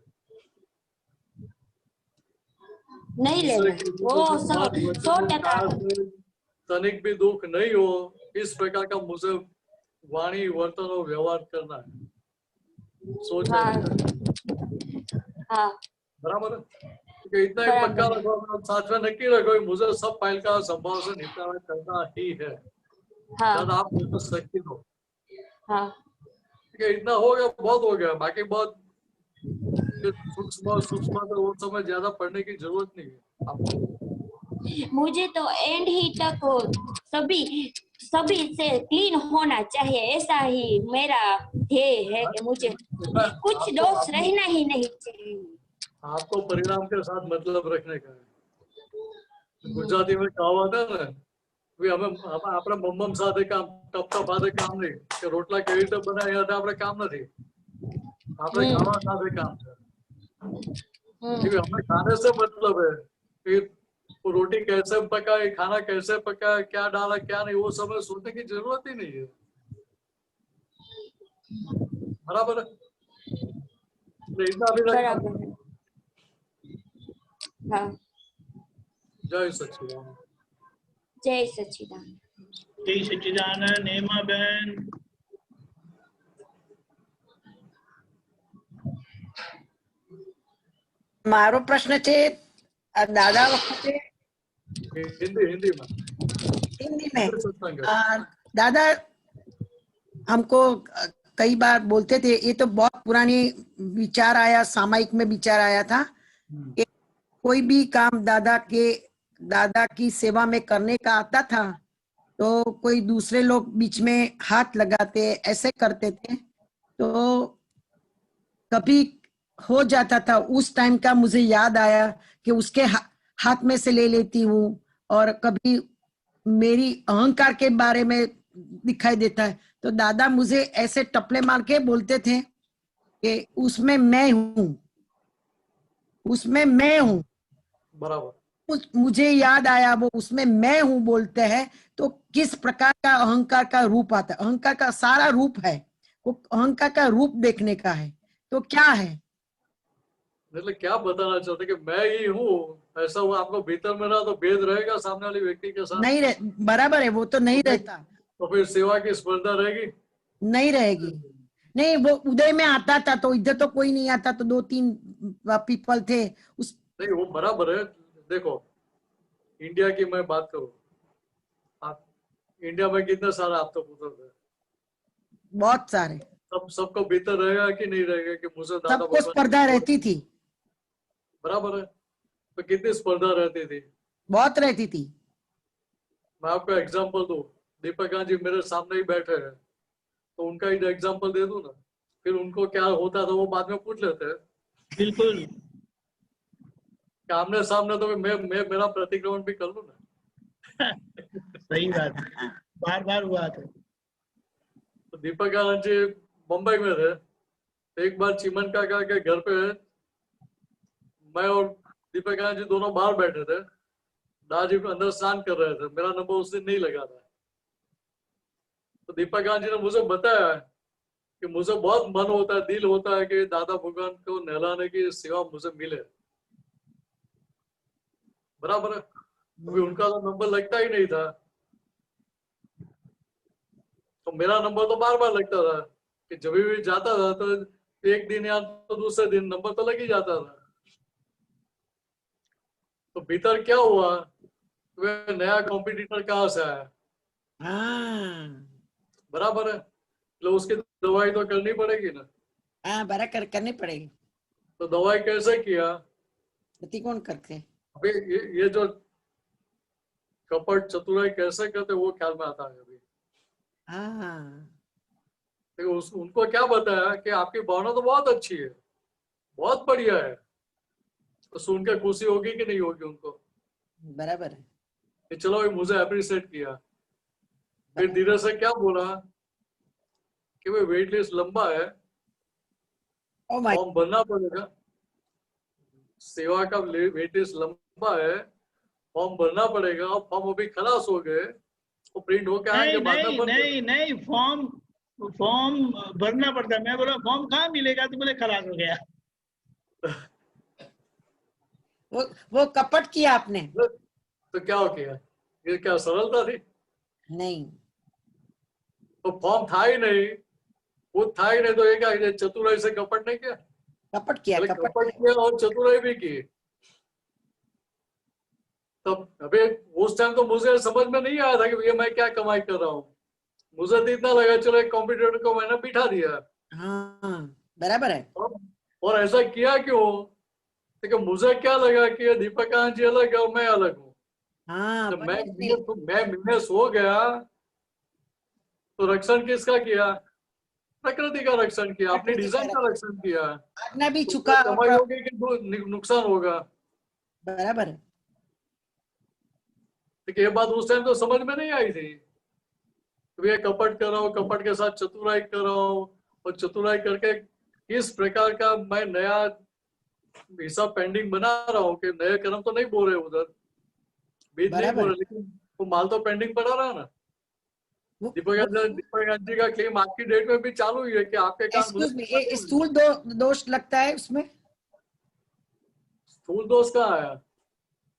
नहीं लेना वो 100%। तनिक भी दुख नहीं हो इस प्रकार का मुझे वाणी वर्तन और व्यवहार करना है सोच। हाँ बराबर है। इतना ही पक्का रखो, साथ में नक्की रखो मुझे सब फाइल का संभाव से निपटारा करना ही है। जब आप मुझे शक्ति दो। ठीक है, इतना हो गया, बहुत हो गया। बाकी बहुत सूक्ष्म तो वो समय ज्यादा पढ़ने की जरूरत नहीं है आपको। मुझे तो एंड ही तक सभी से क्लीन होना चाहिए, ऐसा ही मेरा ध्येय है कि मुझे कुछ दोष रहना ही नहीं चाहिए। आपको परिणाम के साथ मतलब रखने का है। गुजराती में कहावत है ना, हमें अपने मम्मम साथे काम टपटा फाथे काम नहीं कि रोटला केवी રીતે બનાવ્યા હતા આપણે કામ નથી, આપણે ખાવા સાથે काम है। हमें खाने से मतलब है कि रोटी कैसे पकाए, खाना कैसे पकाए, क्या डाला क्या नहीं, वो समय सोचने की जरूरत ही नहीं है। बराबर है। हाँ। जय सच्चिदानंद। जय सच्चिदानंद। जय सच्चिदानंद। नेमा बहन। मारो प्रश्न છે दादा वखते हिंदी में दादा हमको कई बार बोलते थे, ये तो बहुत पुरानी विचार आया, सामायिक में विचार आया था कोई भी काम दादा की सेवा में करने का आता था तो कोई दूसरे लोग बीच में हाथ लगाते ऐसे करते थे, तो कभी हो जाता था। उस टाइम का मुझे याद आया कि उसके हाथ में से ले लेती हूँ, और कभी मेरी अहंकार के बारे में दिखाई देता है तो दादा मुझे ऐसे टपले मार के बोलते थे कि उसमें मैं हूँ, उसमें मैं हूँ। बराबर। मुझे याद आया वो उसमें मैं हूँ बोलते हैं तो किस प्रकार का अहंकार का रूप आता है। अहंकार का सारा रूप है, वो अहंकार का रूप देखने का है। तो क्या है, मतलब क्या बताना चाहते कि मैं ही हूँ, ऐसा हुआ आपको भीतर में रहा तो भेद रहेगा सामने वाले व्यक्ति के साथ? नहीं बराबर है, वो तो नहीं रहता, तो फिर सेवा की स्पर्धा रहेगी? नहीं रहेगी। नहीं, वो उदय में आता था तो इधर तो कोई नहीं आता, तो 2-3 पीपल थे उस। नहीं वो बराबर है। देखो इंडिया की मैं बात करूँ, आप इंडिया में कितने सारे आप तो पुत्र थे, बहुत सारे, सबको भीतर रहेगा कि नहीं रहेगा कि मुझे दादा सबको भगवान स्पर्धा रहती थी, बराबर है। तो कितनी स्पर्धा रहती थी, बहुत रहती थी। मैं आपको एग्जांपल दूं, दीपक जी मेरे सामने ही बैठे हैं तो उनका ही एग्जांपल दे दूं ना, फिर उनको क्या होता था वो बाद में पूछ लेते हैं। बिल्कुल आमने सामने तो मैं मेरा प्रतिक्रमण भी कर लूं ना। सही बात है, बार बार हुआ था। तो दीपक जी मुंबई में थे, एक बार चिमन काका के घर पे मैं और दीपक जी दोनों बाहर बैठे थे, दादाजी अंदर स्नान कर रहे थे, मेरा नंबर उस दिन नहीं लगा था। तो दीपक जी ने मुझे बताया कि मुझे बहुत मन होता है, दिल होता है कि दादा भगवान को नहलाने की सेवा मुझे मिले, बराबर है। अभी उनका तो नंबर लगता ही नहीं था, तो मेरा नंबर तो बार बार लगता था कि जब भी जाता था तो एक दिन या तो दूसरे दिन नंबर तो लग ही जाता था। तो भीतर क्या हुआ, वे नया कॉम्पिटिटर कहाँ से आया, हाँ बराबर है, तो उसकी दवाई तो करनी पड़ेगी ना। हाँ, बराबर करनी पड़ेगी। तो दवाई कैसे किया, गति कौन करते? अभी ये जो कपट चतुराई कैसे करते वो ख्याल में आता है अभी। हाँ, तो उनको क्या बताया कि आपकी भावना तो बहुत अच्छी है, बहुत बढ़िया है, तो सुन के खुशी होगी कि नहीं होगी उनको? बराबर है। कि चलो ये मुझे अप्रिशिएट किया। फिर धीरे से क्या बोला कि भाई वेट लिस्ट लंबा है, ओ माय, फॉर्म भरना पड़ेगा, सेवा का वेट लिस्ट लंबा है, फॉर्म भरना पड़ेगा, और फॉर्म अभी खलास हो गए, वो प्रिंट होके आएंगे नहीं बाद में नहीं भर नहीं नहीं, फॉर्म भरना पड़ता है। मैं बोला फॉर्म कहाँ मिलेगा, तो बोले खलास हो गया। वो कपट किया आपने? तो क्या हो गया, ये क्या सरलता थी? नहीं, तो फॉर्म था ही नहीं, वो था ही नहीं, तो ये क्या ये चतुराई से कपट नहीं किया? कपट किया, कपट कपट किया और चतुराई भी की। तो अभी उस टाइम तो मुझे समझ में नहीं आया था कि ये मैं क्या कमाई कर रहा हूँ। मुझे तो इतना लगा चलो एक कंप्यूटर को मैंने बिठा दिया। हाँ, बराबर है। और ऐसा किया क्यों, क्योंकि मुझे क्या लगा कि ये दीपक जी अलग है और मैं अलग हूँ। हाँ, जब मैं मिलने सो गया तो रक्षण किसका किया? प्रकृति का रक्षण किया, अपनी डिजाइन का रक्षण किया। आज्ञा भी तो चुका, कमाई होगी कि नुकसान होगा? बराबर है। तो ये बात उस टाइम तो समझ में नहीं आई थी। ये कपट कर रहा हूँ, कपट के साथ चतुराई कर रहा हूँ, और चतुराई करके किस प्रकार का मैं नया हिसाब पेंडिंग बना रहा हूँ कि नए कर्म तो नहीं बोल रहे उधर, बीज नहीं बोल रहे, लेकिन वो माल तो पेंडिंग पड़ा रहा ना। दीपक जी का क्लेम आज की डेट में भी चालू ही है कि आपके काम स्थूल दोष लगता है उसमें। स्थूल दोष कहाँ आया?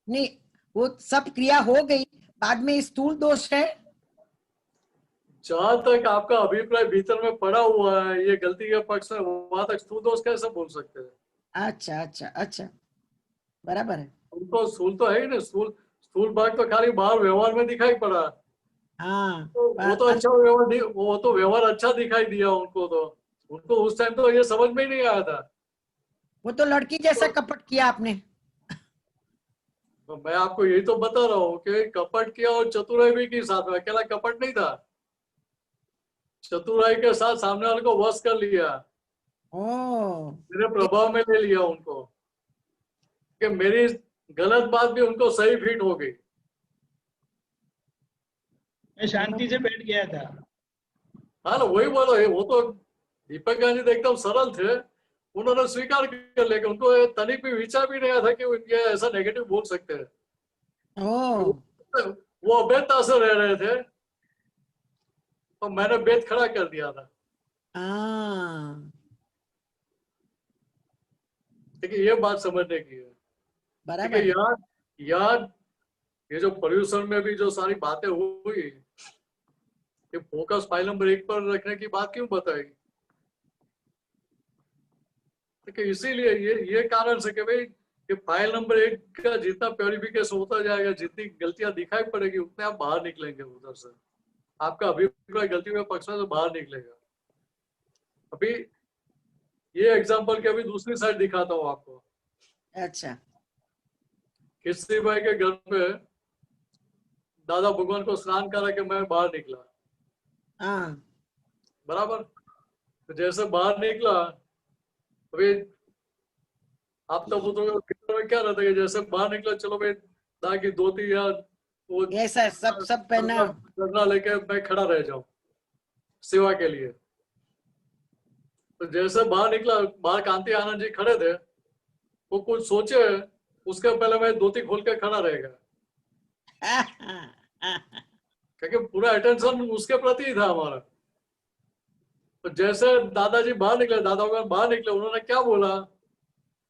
नहीं, वो सब क्रिया हो गई, बाद में स्थूल दोष है। जहां तक आपका अभिप्राय भीतर में पड़ा हुआ है ये गलती के पक्ष में, वहां तक स्थूल दोष कैसे बोल सकते हैं? अच्छा अच्छा अच्छा, बराबर है। उनको स्थूल तो है ही ना, स्थूल भाग तो खाली बाहर व्यवहार में दिखाई पड़ा। हाँ, तो वो तो अच्छा व्यवहार, वो तो व्यवहार अच्छा दिखाई दिया उनको, तो उनको उस टाइम तो ये समझ में ही नहीं आया था। वो तो लड़की जैसा कपट किया आपने। तो मैं आपको यही तो बता रहा हूँ कि कपट किया और चतुराई भी की साथ में, अकेला कपट नहीं था, चतुराई के साथ सामने वाले को वश कर लिया, ओ मेरे प्रभाव में ले लिया उनको, कि मेरी गलत बात भी उनको सही फिट हो गई। मैं शांति से बैठ गया था। हाँ ना, वही बोलो, वो तो दीपक गांधी तो एकदम सरल थे, उन्होंने स्वीकार कर लिया कि उनको तनिक भी विचार भी नहीं आया था कि ये ऐसा नेगेटिव बोल सकते हैं। ओ वो अभेदता से रह रहे थे, तो मैंने भेद खड़ा कर दिया था। हाँ देखिए ये बात समझने की है। बराबर देखिए है। यार ये जो पोल्यूशन में भी जो सारी बातें हुई, ये फोकस फाइल नंबर 1 पर रखने की बात क्यों बताई? देखिए इसीलिए ये कारण से कि भाई ये फाइल नंबर 1 का जितना प्योरिफिकेशन होता जाएगा, जितनी गलतियां दिखाई पड़ेगी, उतने आप बाहर निकलेंगे उधर से, आपका अभिप्राय गलती के पक्ष में से बाहर निकलेगा। अभी ये एग्जांपल की अभी दूसरी साइड दिखाता हूँ आपको। अच्छा किसी भाई के घर पे दादा भगवान को स्नान करा के मैं बाहर निकला, हाँ बराबर। तो जैसे बाहर निकला, अभी आप तब तो में क्या रहता है, जैसे बाहर निकला, चलो भाई दादा की धोती या वो ऐसा सब पहना। करना लेके मैं खड़ा रह जाऊं सेवा के लिए। तो जैसे बाहर निकला, बाहर कांति आनंद जी खड़े थे, वो कुछ सोचे, उसके पहले मैं धोती खोल के खड़ा रहेगा, क्योंकि पूरा अटेंशन उसके प्रति ही था हमारा। तो जैसे दादाजी बाहर निकले, दादा भगवान बाहर निकले, उन्होंने क्या बोला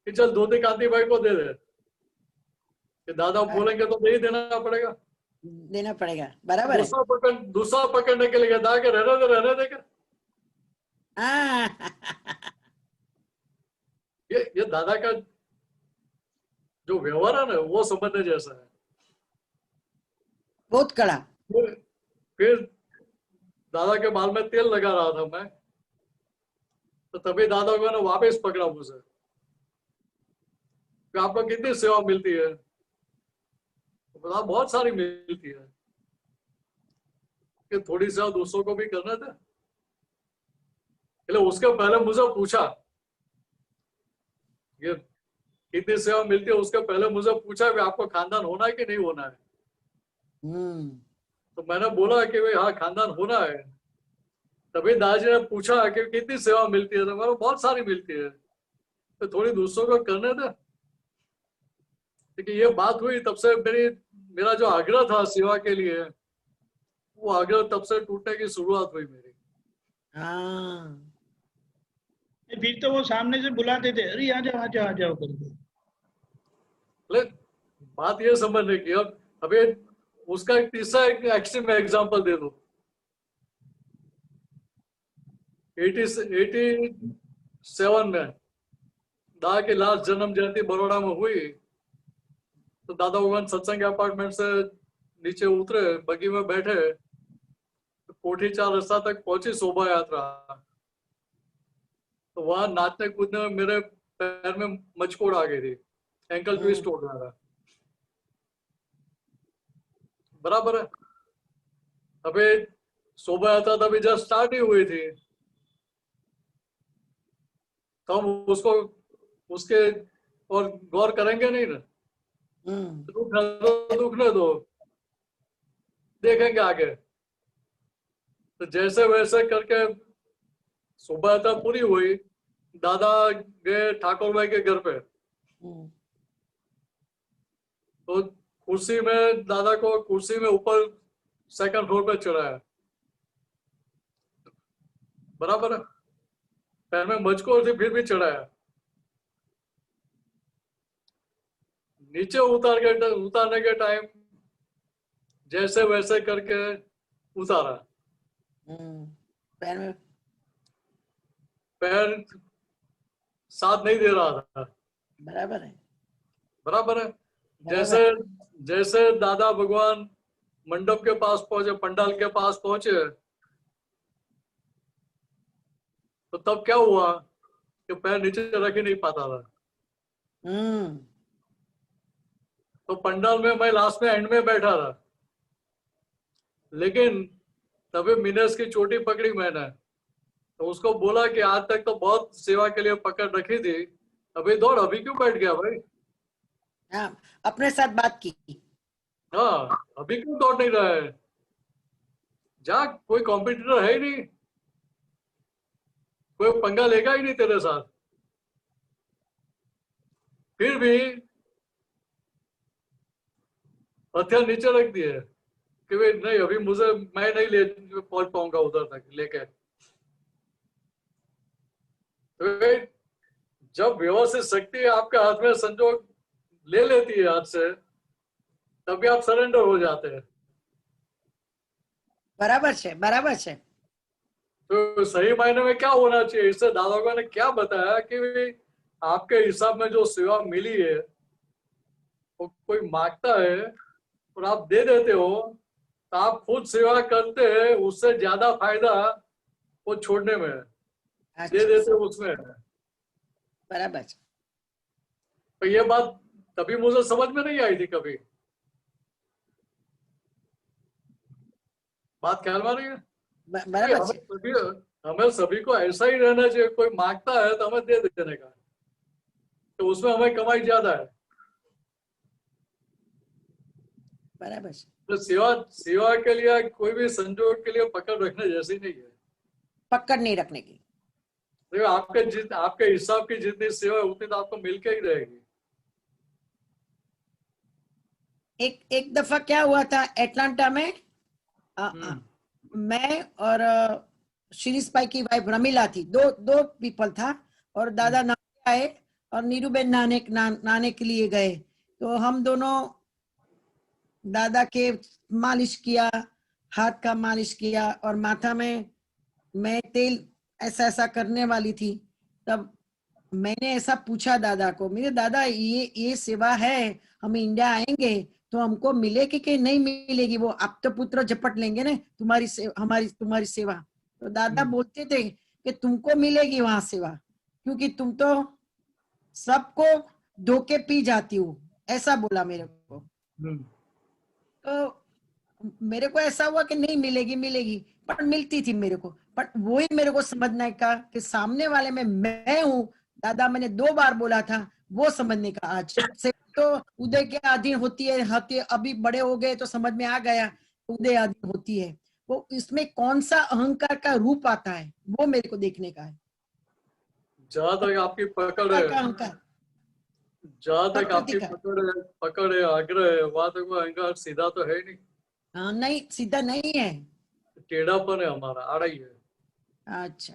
कि चल धोती कांति भाई को दे दे, कि दादा बोलेंगे तो दे ही देना पड़ेगा। देना पड़ेगा, बराबर है। दूसरा पकड़ने के लिए दादा के रहने दे क्या? हाँ ये दादा का जो व्यवहार है ना, वो समझने जैसा है। बहुत कड़ा। फिर दादा के बाल में तेल लगा रहा था मैं, तो तभी दादा को ने वापस पकड़ा मुझे कि आपको कितनी सेवा मिलती है? तो बता बहुत सारी मिलती है, कि थोड़ी सेवा दूसरों को भी करना था। उसके पहले मुझे पूछा ये कितनी सेवा मिलती है, उसके पहले मुझे पूछा कि आपको खानदान होना है कि नहीं होना है। तो मैंने बोला कि भाई हाँ खानदान होना है। तभी दादाजी ने पूछा कि कितनी सेवा मिलती है, तो मैंने बहुत सारी मिलती है, तो थोड़ी दूसरों को करने दे। ये बात हुई, तब से मेरा जो आग्रह था सेवा के लिए, वो आग्रह तब से टूटने की शुरुआत हुई मेरी। हाँ फिर तो वो सामने से बुलाते थे, अरे आ जाओ करके। बात ये समझने की, अब अभी उसका एक तीसरा एक्सट्रीम एग्जांपल दे दो। 87 में दादा की लास्ट जन्म जयंती बड़ौदा में हुई, तो दादा भगवान सत्संग अपार्टमेंट से नीचे उतरे, बगी में बैठे, तो कोठी 4 रास्ता तक पहुंची शोभा यात्रा। तो वहां नाचने कूदने में मेरे पैर में मचकोड़ आ गई थी, एंकल ट्विस्ट हो गया था, बराबर है। अभी शोभा यात्रा तभी जस्ट स्टार्ट ही हुई थी, तो हम उसको उसके और गौर करेंगे नहीं ना, दुखने दो, देखेंगे आगे। तो जैसे वैसे करके शोभा यात्रा पूरी हुई, दादा गए ठाकुर भाई के घर पे, तो कुर्सी में दादा को कुर्सी में ऊपर 2nd फ्लोर पे चढ़ाया, बराबर है। पैर में मचकोर थी फिर भी चढ़ाया, नीचे उतारने के टाइम जैसे वैसे करके उतारा, पैर साथ नहीं दे रहा था, बराबर है। बराबर है। जैसे दादा भगवान मंडप के पास पहुंचे, पंडाल के पास पहुंचे, तो तब क्या हुआ कि पैर नीचे रख ही नहीं पाता था। तो पंडाल में मैं लास्ट में एंड में बैठा रहा, लेकिन तभी मिनर्स की चोटी पकड़ी मैंने, तो उसको बोला कि आज तक तो बहुत सेवा के लिए पकड़ रखी थी, अभी दौड़, अभी क्यों बैठ गया भाई? हाँ, अपने साथ बात की। हाँ, अभी क्यों दौड़ नहीं रहा है? जा, कोई कॉम्पिटिटर है ही नहीं, कोई पंगा लेगा ही नहीं तेरे साथ। फिर भी हथियार नीचे रख दिए कि भाई नहीं, अभी मुझे, मैं नहीं ले पहुंच पाऊंगा उधर तक लेके। तो जब व्यवस्थित शक्ति आपके हाथ में संजोग ले लेती है हाथ से, तभी आप सरेंडर हो जाते हैं। बराबर है, बराबर है। तो सही मायने में क्या होना चाहिए? इससे दादागो ने क्या बताया कि आपके हिसाब में जो सेवा मिली है वो कोई मांगता है और आप दे देते हो, तो आप खुद सेवा करते हैं, उससे ज्यादा फायदा वो छोड़ने में है, दे देते हो उसमें है। बराबर है। तो ये बात तभी मुझे समझ में नहीं आई थी कभी। बात ख्याल में आ रही है? बराबर है। हमें सभी को ऐसा ही रहना चाहिए, कोई मांगता है तो हमें दे देने का, तो उसमें हमें कमाई ज्यादा है। बराबर है। तो सेवा के लिए कोई भी संजोग के लिए पकड़ रखने जैसी नहीं है। पकड़ नहीं रखने की। देखो, आपके हिसाब की जितनी सेवा है उतनी तो आपको मिल के ही रहेगी। एक दफा क्या हुआ था एटलांटा में, मैं और शिरीष भाई की वाइफ रमीला थी, दो पीपल था, और दादा नहाने आए और नीरूबेन नहाने के लिए गए, तो हम दोनों दादा के मालिश किया, हाथ का मालिश किया, और माथा में मैं तेल ऐसा करने वाली थी। तब मैंने ऐसा पूछा दादा को, मेरे दादा ये सेवा है, हम इंडिया आएंगे तो हमको मिलेगी कि नहीं मिलेगी? वो आप तो पुत्र झपट लेंगे ना तुम्हारी सेवा। तो दादा बोलते थे कि तुमको मिलेगी वहां सेवा, क्योंकि तुम तो सबको धोके पी जाती हो, ऐसा बोला मेरे को। तो मेरे को ऐसा हुआ कि नहीं मिलेगी, पर मिलती थी मेरे को। पर वही मेरे को समझने का कि सामने वाले में मैं हूँ, दादा मैंने 2 बार बोला था, वो समझने का। आज से तो उदय के अधीन होती है, अभी बड़े हो गए तो समझ में आ गया, उदय अधीन होती है। वो इसमें कौन सा अहंकार का रूप आता है, वो मेरे को देखने का है। जहां तक आपकी पकड़ है, अहंकार, जहां तक आपकी पकड़ है, आग्रह है, वहां तक वो अहंकार सीधा तो है नहीं। हाँ, नहीं सीधा नहीं है, टेढ़ापन है हमारा, आड़ा ही है। अच्छा,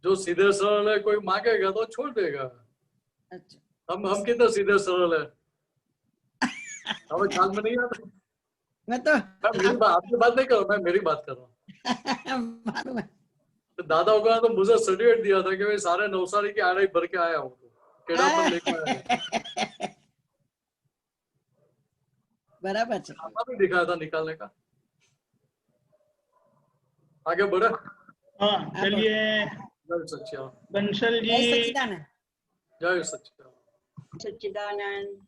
जो सीधे सरल है, कोई मांगेगा तो छोड़ देगा। अच्छा, हम कितना सीधे सरल है, हमें ख्याल में नहीं आता। मैं तो आपकी बात नहीं कर रहा, मैं मेरी बात कर रहा हूँ। मालूम है। तो दादा को तो मुझे सर्टिफिकेट दिया था कि भाई सारे नवसारी की आड़े भर के आया हूँ, टेढ़ापन लेकर आया। बराबर भी दिखाया था निकालने का। आगे बढ़े। हाँ चलिए। जय सच्चिदानंद। बंसल जी। जय सच्चिदानंद। सच्चिदानंद।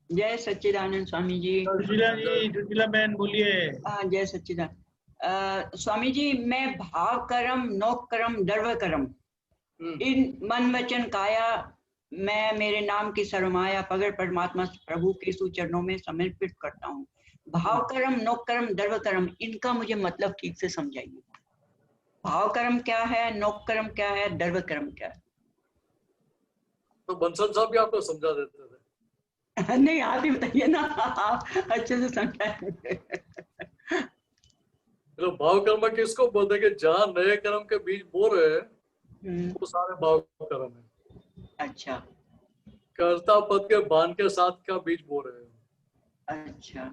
जय सच्चिदानंद स्वामी जी। सुशीला जी, सुशीला बहन बोलिए। हाँ, जय सच्चिदानंद। स्वामी जी, मैं भाव कर्म, नोक कर्म, दर्व कर्म, इन मन वचन काया मैं मेरे नाम की सरमाया पगड़ परमात्मा प्रभु के सुचरणों में समर्पित करता हूँ। भाव कर्म, नोक कर्म, दर्व कर्म, इनका मुझे मतलब ठीक से समझाइए। भाव कर्म क्या है, नोक कर्म क्या है, दर्व कर्म क्या है? तो बंसल साहब भी आपको समझा देते थे। नहीं, आप ही बताइए ना, आप अच्छे से समझाए। तो भाव कर्म किसको बोलते हैं कि जहाँ नए कर्म के बीज बो रहे हैं वो सारे भाव कर्म है। अच्छा। कर्ता पद के बाण के साथ का बीज बो रहे हैं। अच्छा,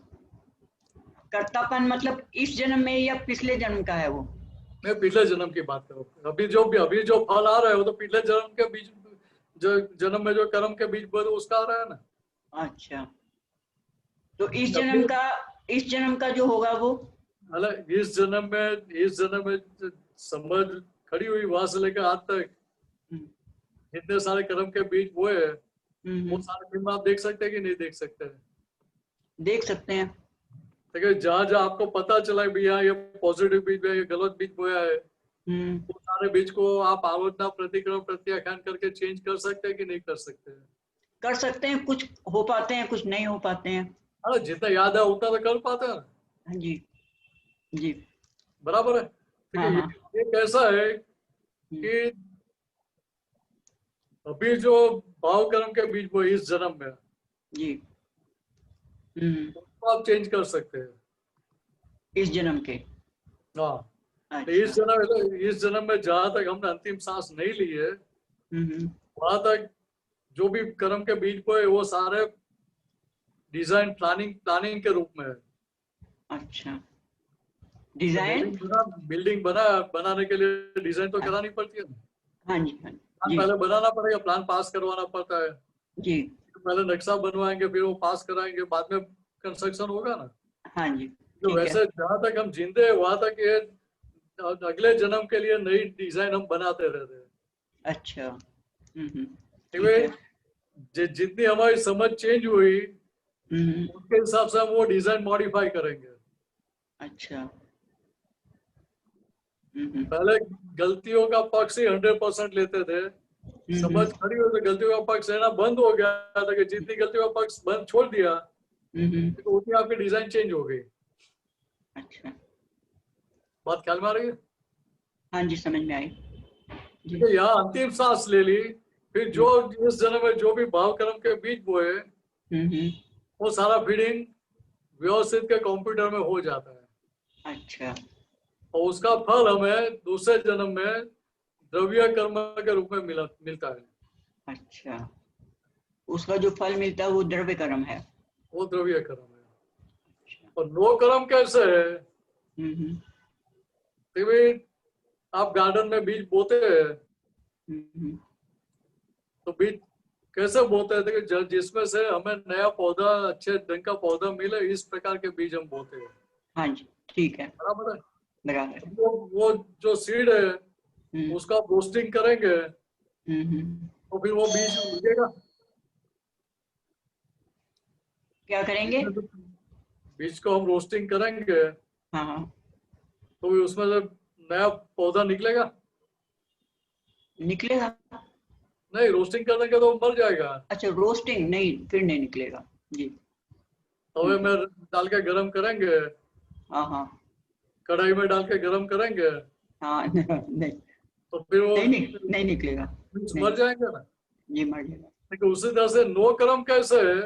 कर्तापन मतलब इस जन्म में या पिछले जन्म का है वो? मैं पिछले जन्म की बात करूँ। अभी जो फल आ रहा है वो तो पिछले जन्म के बीज, जो जन्म में जो कर्म के बीज बोए उसका आ रहा है ना। अच्छा, तो इस जन्म का जो होगा वो इस जन्म में समझ खड़ी हुई वहां से लेकर आज तक जितने सारे कर्म के बीज बोए वो सारे फिल्म आप देख सकते हैं कि नहीं देख सकते हैं? देख सकते हैं। देखिए जहाँ जहाँ आपको पता चला है भैया ये पॉजिटिव बीज है, ये गलत बीज बोया है, वो सारे बीज को आप आलोचना प्रतिक्रमण प्रत्याख्यान करके चेंज कर सकते हैं कि नहीं कर सकते हैं? कर सकते हैं, कुछ हो पाते हैं, कुछ नहीं हो पाते हैं। अरे जितना याद है उतना तो कर पाते हैं। हाँ जी जी। बराबर है। ठीक है। हाँ, ये कैसा है कि अभी जो भाव कर्म के बीज वो इस जन्म में जी। उसको आप चेंज कर सकते हैं इस जन्म के। हाँ। अच्छा। इस जन्म में जहां तक हमने अंतिम सांस नहीं ली है वहां तक जो भी कर्म के बीज बोए वो सारे डिजाइन प्लानिंग के रूप में है। अच्छा। डिजाइन। बिल्डिंग बनाने के लिए डिजाइन तो करानी पड़ती है। हाँ जी हाँ प्लान जी पहले बनाना पड़ेगा, प्लान पास करवाना पड़ता है जी। पहले नक्शा बनवाएंगे फिर वो पास कराएंगे, बाद में कंस्ट्रक्शन होगा ना। हाँ जी तो ठीक है। वैसे जहां तक हम जिंदे हैं वहां तक ये अगले जन्म के लिए नई डिजाइन हम बनाते रहते हैं। अच्छा। ठीक क्योंकि है। जितनी हमारी समझ चेंज हुई हम्म। उसके हिसाब से हम वो डिजाइन मॉडिफाई करेंगे। अच्छा। पहले गलतियों का पक्ष ही 100% लेते थे, समझ खड़ी हो तो गलतियों का पक्ष लेना बंद हो गया था कि जितनी गलतियों का पक्ष बंद छोड़ दिया तो उतनी आपकी डिजाइन चेंज हो गई। अच्छा। बात ख्याल में आ रही है? हाँ जी समझ में आई। ठीक है। यहाँ अंतिम सांस ले ली फिर जो इस जन्म में जो भी भाव कर्म के बीज बोए वो सारा फीडिंग व्यवस्थित के कंप्यूटर में हो जाता है। अच्छा। और उसका फल हमें दूसरे जन्म में द्रव्य कर्म के रूप में मिलता है। अच्छा। उसका जो फल मिलता है वो द्रव्य कर्म है। वो द्रव्य कर्म है। और नो कर्म कैसे है कि भाई आप गार्डन में बीज बोते हैं तो बीज कैसे बोते हैं? देखिए जिसमें से हमें नया पौधा अच्छे ढंग का पौधा मिले इस प्रकार के बीज हम बोते हैं। हाँ जी ठीक है। बराबर है। बराबर। वो जो सीड है उसका आप रोस्टिंग करेंगे तो फिर वो बीज उगेगा। क्या करेंगे? बीज को हम रोस्टिंग करेंगे हाँ हाँ। तो भी उसमें से नया पौधा निकलेगा? निकलेगा। नहीं, रोस्टिंग कर देंगे तो मर जाएगा। अच्छा रोस्टिंग नहीं, फिर नहीं निकलेगा जी। तवे में डाल के गरम करेंगे, हाँ हाँ। कढ़ाई में डाल के गरम करेंगे हाँ नहीं तो फिर वो नहीं निकलेगा। मर जाएंगे ना जी मर जाएगा। लेकिन उसी तरह से नो कर्म कैसे है?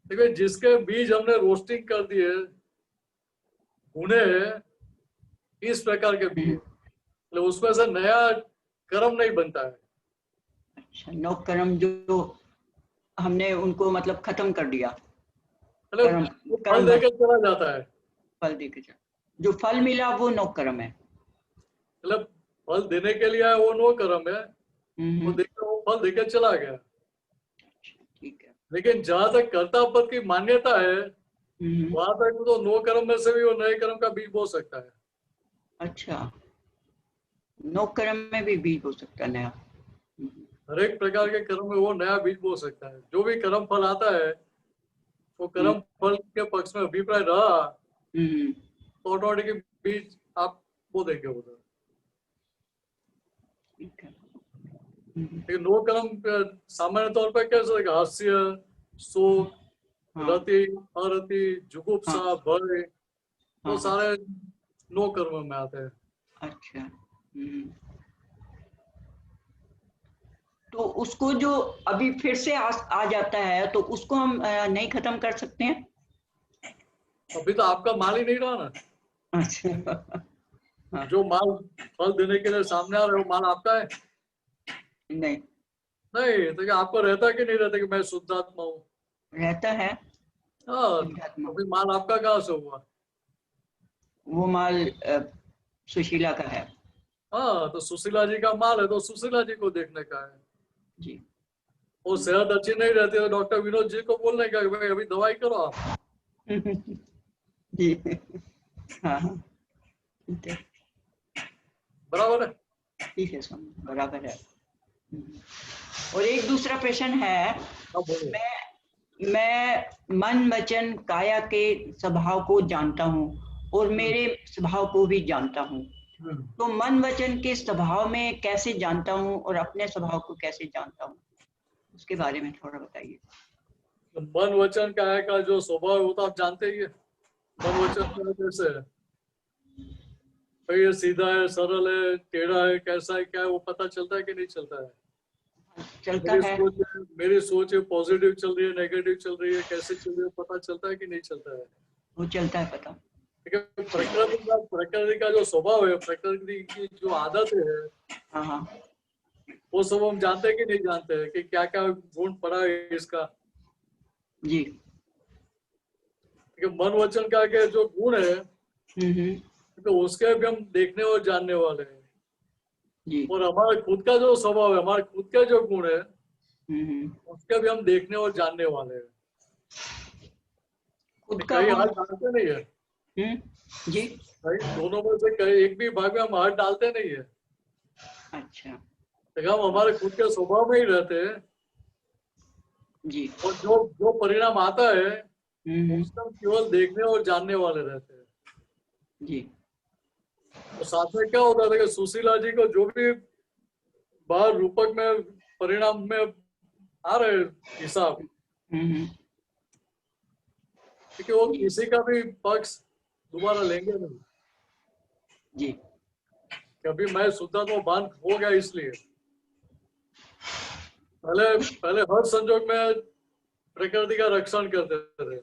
देखिए जिसके बीज हमने रोस्टिंग कर दिए भुने इस प्रकार के बीज तो उसमें से नया कर्म नहीं बनता है। अच्छा। नौ कर्म जो हमने उनको मतलब खत्म कर दिया। मतलब फल देकर चला जाता है। फल देकर चला, जो फल मिला वो नौ कर्म है। मतलब फल देने के लिए वो नो कर्म है, वो देकर वो फल देकर चला गया। ठीक है। लेकिन जहां तक कर्ता पद की मान्यता है वहां तक तो नो कर्म में से भी वो नए कर्म का बीज बो सकता है। अच्छा। नौ कर्म में भी बीज हो सकता है नया। हर एक प्रकार के कर्म में वो नया बीज बो सकता है। जो भी कर्म फल आता है वो कर्म फल के पक्ष में अभिप्राय रहा तो ऑटोमेटिक बीज आप बो देंगे उधर। लेकिन नो कर्म सामान्य तौर पर कैसे हास्य, शोक, रति, अरति, जुगुप्सा, भय वो सारे नो कर्म में आते हैं। अच्छा। तो उसको जो अभी फिर से आ जाता है तो उसको हम नहीं खत्म कर सकते हैं? अभी तो आपका माल ही नहीं रहा ना। अच्छा। जो माल फल देने के लिए सामने आ रहा है वो माल आपका है? नहीं तो क्या आपको रहता है कि नहीं रहता कि मैं शुद्ध आत्मा हूँ? रहता है। हाँ तो फिर माल आपका कहाँ से हुआ? वो माल सुशीला का है। हाँ तो सुशीला जी का माल है तो सुशीला जी को देखने का है जी। वो सेहत अच्छी नहीं रहती है डॉक्टर विनोद जी को बोलने का कि भाई अभी दवाई करो आप। जी हाँ ठीक है। बराबर है। ठीक है स्वामी बराबर है। और एक दूसरा प्रश्न है, हाँ, बोलिए। मैं मन वचन काया के स्वभाव को जानता हूँ और मेरे स्वभाव को भी जानता हूँ, तो मन वचन के स्वभाव में कैसे जानता हूँ और अपने स्वभाव को कैसे जानता हूँ, उसके बारे में थोड़ा बताइए। तो मन वचन काया का जो स्वभाव है वो तो आप जानते ही है। मन वचन कैसे है, भाई ये सीधा है, सरल है, टेढ़ा है, कैसा है, क्या है, वो पता चलता है कि नहीं चलता है? चलता है। मेरी सोच है पॉजिटिव चल रही है, नेगेटिव चल रही है, कैसे चल रही है, पता चलता है कि नहीं चलता है? वो चलता है पता। प्रकृति का जो स्वभाव है, प्रकृति की जो आदत है, हाँ हाँ, वो सब हम जानते हैं कि नहीं जानते हैं कि क्या क्या गुण पड़ा है इसका? जी। मन वचन का के जो गुण है तो उसके भी हम देखने और जानने वाले हैं जी। और हमारा खुद का जो स्वभाव है, हमारे खुद के जो गुण है उसके भी हम देखने और जानने वाले हैं। खुद का कहीं हाथ डालते नहीं है जी। दोनों में से कहीं एक भी भाग में हम हाथ डालते नहीं है। अच्छा। तो हम हमारे खुद के स्वभाव में ही रहते हैं जी। और जो परिणाम आता है उसका हम केवल देखने और जानने वाले रहते हैं जी। तो साथ में क्या होता था कि सुशीला जी को जो भी बाहर रूपक में परिणाम में आ रहे हिसाब, क्योंकि वो किसी का भी पक्ष दोबारा लेंगे नहीं जी। कभी मैं शुद्धात्मा भान हो गया इसलिए पहले हर संजोग में प्रकृति का रक्षण करते थे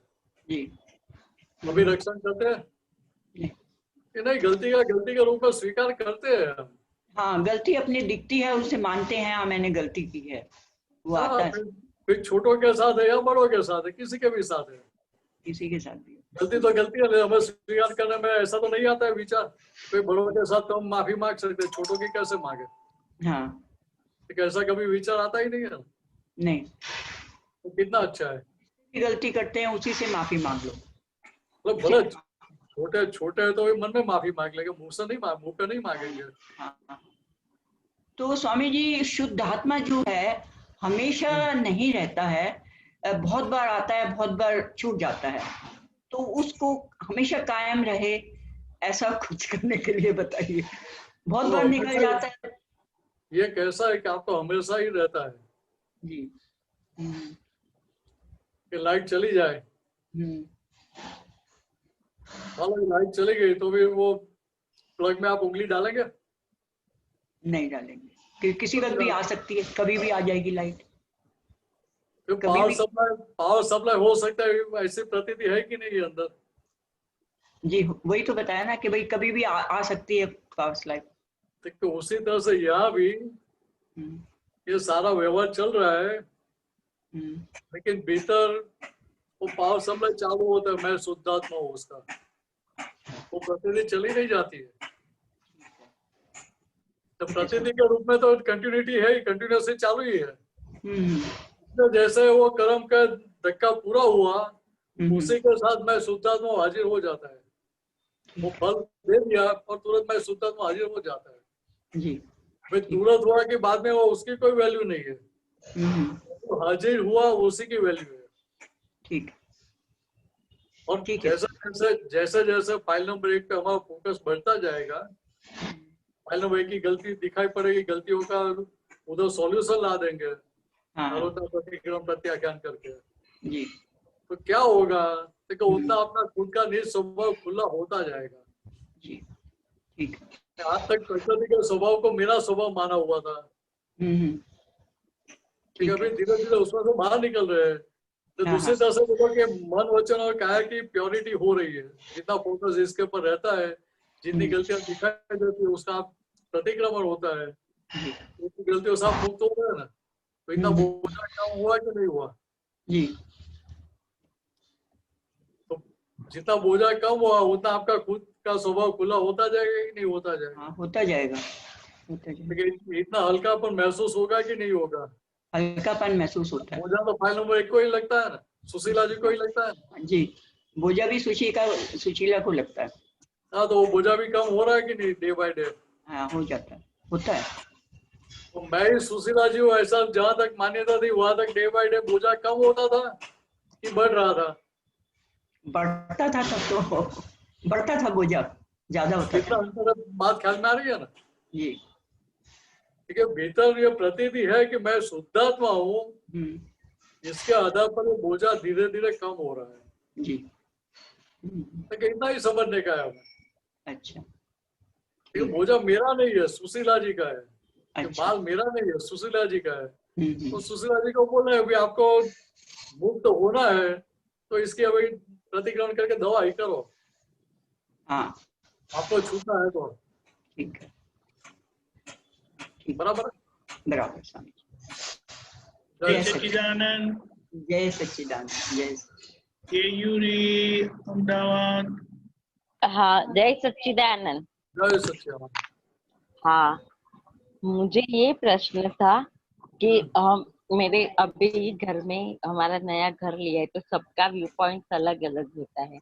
जी। अभी रक्षण करते हैं कि नहीं? गलती का रूप में स्वीकार करते हैं हम। हाँ, गलती अपनी दिखती है, उसे मानते हैं, हाँ मैंने गलती की है, वो आता है। फिर छोटों के साथ है या बड़ों के साथ है, किसी के भी साथ है, किसी के साथ भी गलती तो गलती है, हमें स्वीकार करने में ऐसा तो नहीं आता है विचार कोई बड़ों के साथ तो हम माफी मांग सकते, छोटों की कैसे मांगे? हाँ, तो ऐसा कभी विचार आता ही नहीं है। नहीं, तो कितना अच्छा है, गलती करते हैं उसी से माफी मांग लो। मतलब भले छोटे है तो भी मन में माफी मांग लेंगे, मुंह से नहीं, मुंह पे नहीं मांगेंगे। हाँ। तो स्वामी जी, शुद्ध आत्मा जो है हमेशा नहीं रहता है, बहुत बार आता है, बहुत बार छूट जाता है, तो उसको हमेशा कायम रहे ऐसा कुछ करने के लिए बताइए। बहुत बार निकल जाता है। ये कैसा है कि आप तो हमेशा ही रहता है जी। कि लाइट चली जाए, हालांकि लाइट चली गई तो भी वो प्लग में आप उंगली डालेंगे? नहीं डालेंगे, कि किसी वक्त भी आ सकती है, कभी भी आ जाएगी लाइट। तो पावर सप्लाई हो सकता है, ऐसी प्रतीति है कि नहीं अंदर? जी, वही तो बताया ना कि भाई कभी भी आ सकती है पावर सप्लाई। तो उसी तरह से यहाँ भी ये सारा व्यवहार चल रहा है, लेकिन भीतर वो पावर सप्लाई चालू होता है, मैं शुद्धात्मा हूँ, उसका वो प्रतीति चली नहीं जाती है। तो प्रतीति के रूप में तो कंटिन्यूटी है ही, कंटिन्यूसली चालू ही है। तो जैसे वो कर्म का धक्का पूरा हुआ, उसी के साथ मैं शुद्धात्मा हाजिर हो जाता है, वो फल दे दिया और तुरंत मैं शुद्धात्मा हाजिर हो जाता है जी। भाई तुरंत हुआ कि बाद में वो उसकी कोई वैल्यू नहीं है, तो हाजिर हुआ उसी की वैल्यू है। ठीक। और जैसे जैसे फाइल नंबर 1 पे हमारा फोकस बढ़ता जाएगा, फाइल नंबर 1 की गलती दिखाई पड़ेगी, गलतियों का उधर सॉल्यूशन ला देंगे प्रतिक्रम प्रत्याख्यान करके जी। तो क्या होगा, देखो उतना अपना खुद का निज स्वभाव खुला होता जाएगा जी। ठीक। आज तक प्रकृति के स्वभाव को मेरा स्वभाव माना हुआ था, ठीक है, अभी धीरे धीरे उसमें से बाहर निकल रहे हैं। तो दूसरी तरह से देखो कि मन वचन और काया की प्योरिटी हो रही है, जितना फोकस इसके ऊपर रहता है, जितनी गलतियां दिखाई देती है उसका प्रतिक्रमण होता है, गलतियों से आप मुक्त हो रहे हैं ना, तो इतना बोझा कम हुआ कि नहीं हुआ जी। तो जितना बोझा कम हुआ उतना आपका खुद का स्वभाव खुला होता जाएगा कि नहीं होता जाएगा? हाँ, होता जाएगा। इतना हल्कापन महसूस होगा कि नहीं होगा? हल्कापन महसूस होता है। बोझा तो फाइल नंबर 1 को ही लगता है ना, सुशीला जी को ही लगता है जी, बोझा भी सुशीला को लगता है। हाँ, तो वो बोझा भी कम हो रहा है कि नहीं डे बाय डे? हाँ, हो जाता है, होता है। तो मैं ही सुशीला जी हूँ, ऐसा जहां तक मान्यता थी वहां तक डे बाय डे बोझा कम होता था कि बढ़ रहा था? बढ़ता था तब तो, बढ़ता था बोझा, ज्यादा होता कितना था। अंतर है, बात ख्याल में आ रही है ना? जी। ठीक है, भीतर ये प्रतीति है कि मैं शुद्धात्मा हूँ, इसके आधार पर ये बोझा धीरे धीरे कम हो रहा है। जी। लेकिन इतना ही समझने का है हमें। अच्छा। ये बोझा मेरा नहीं है, सुशीला जी का है। ये अच्छा। माल मेरा नहीं है, सुशीला जी का है। हम्म। तो सुशीला जी को बोल रहे हैं, अभी आपको मुक्त होना है तो इसकी अभी प्रतिक्रमण करके दवा ही करो। हाँ। आपको छूटना है तो ठीक है। ठीक। बराबर बराबर स्वामी। जय जय सच्चिदानंद। सच्चिदानंद। जय सच्चिदानंद। जय केयूरी अहमदाबाद। हाँ, जय सच्चिदानंद। जय सच्चिदानंद। हाँ, मुझे ये प्रश्न था कि हम मेरे अभी घर में हमारा नया घर लिया है तो सबका व्यू पॉइंट अलग अलग होता है।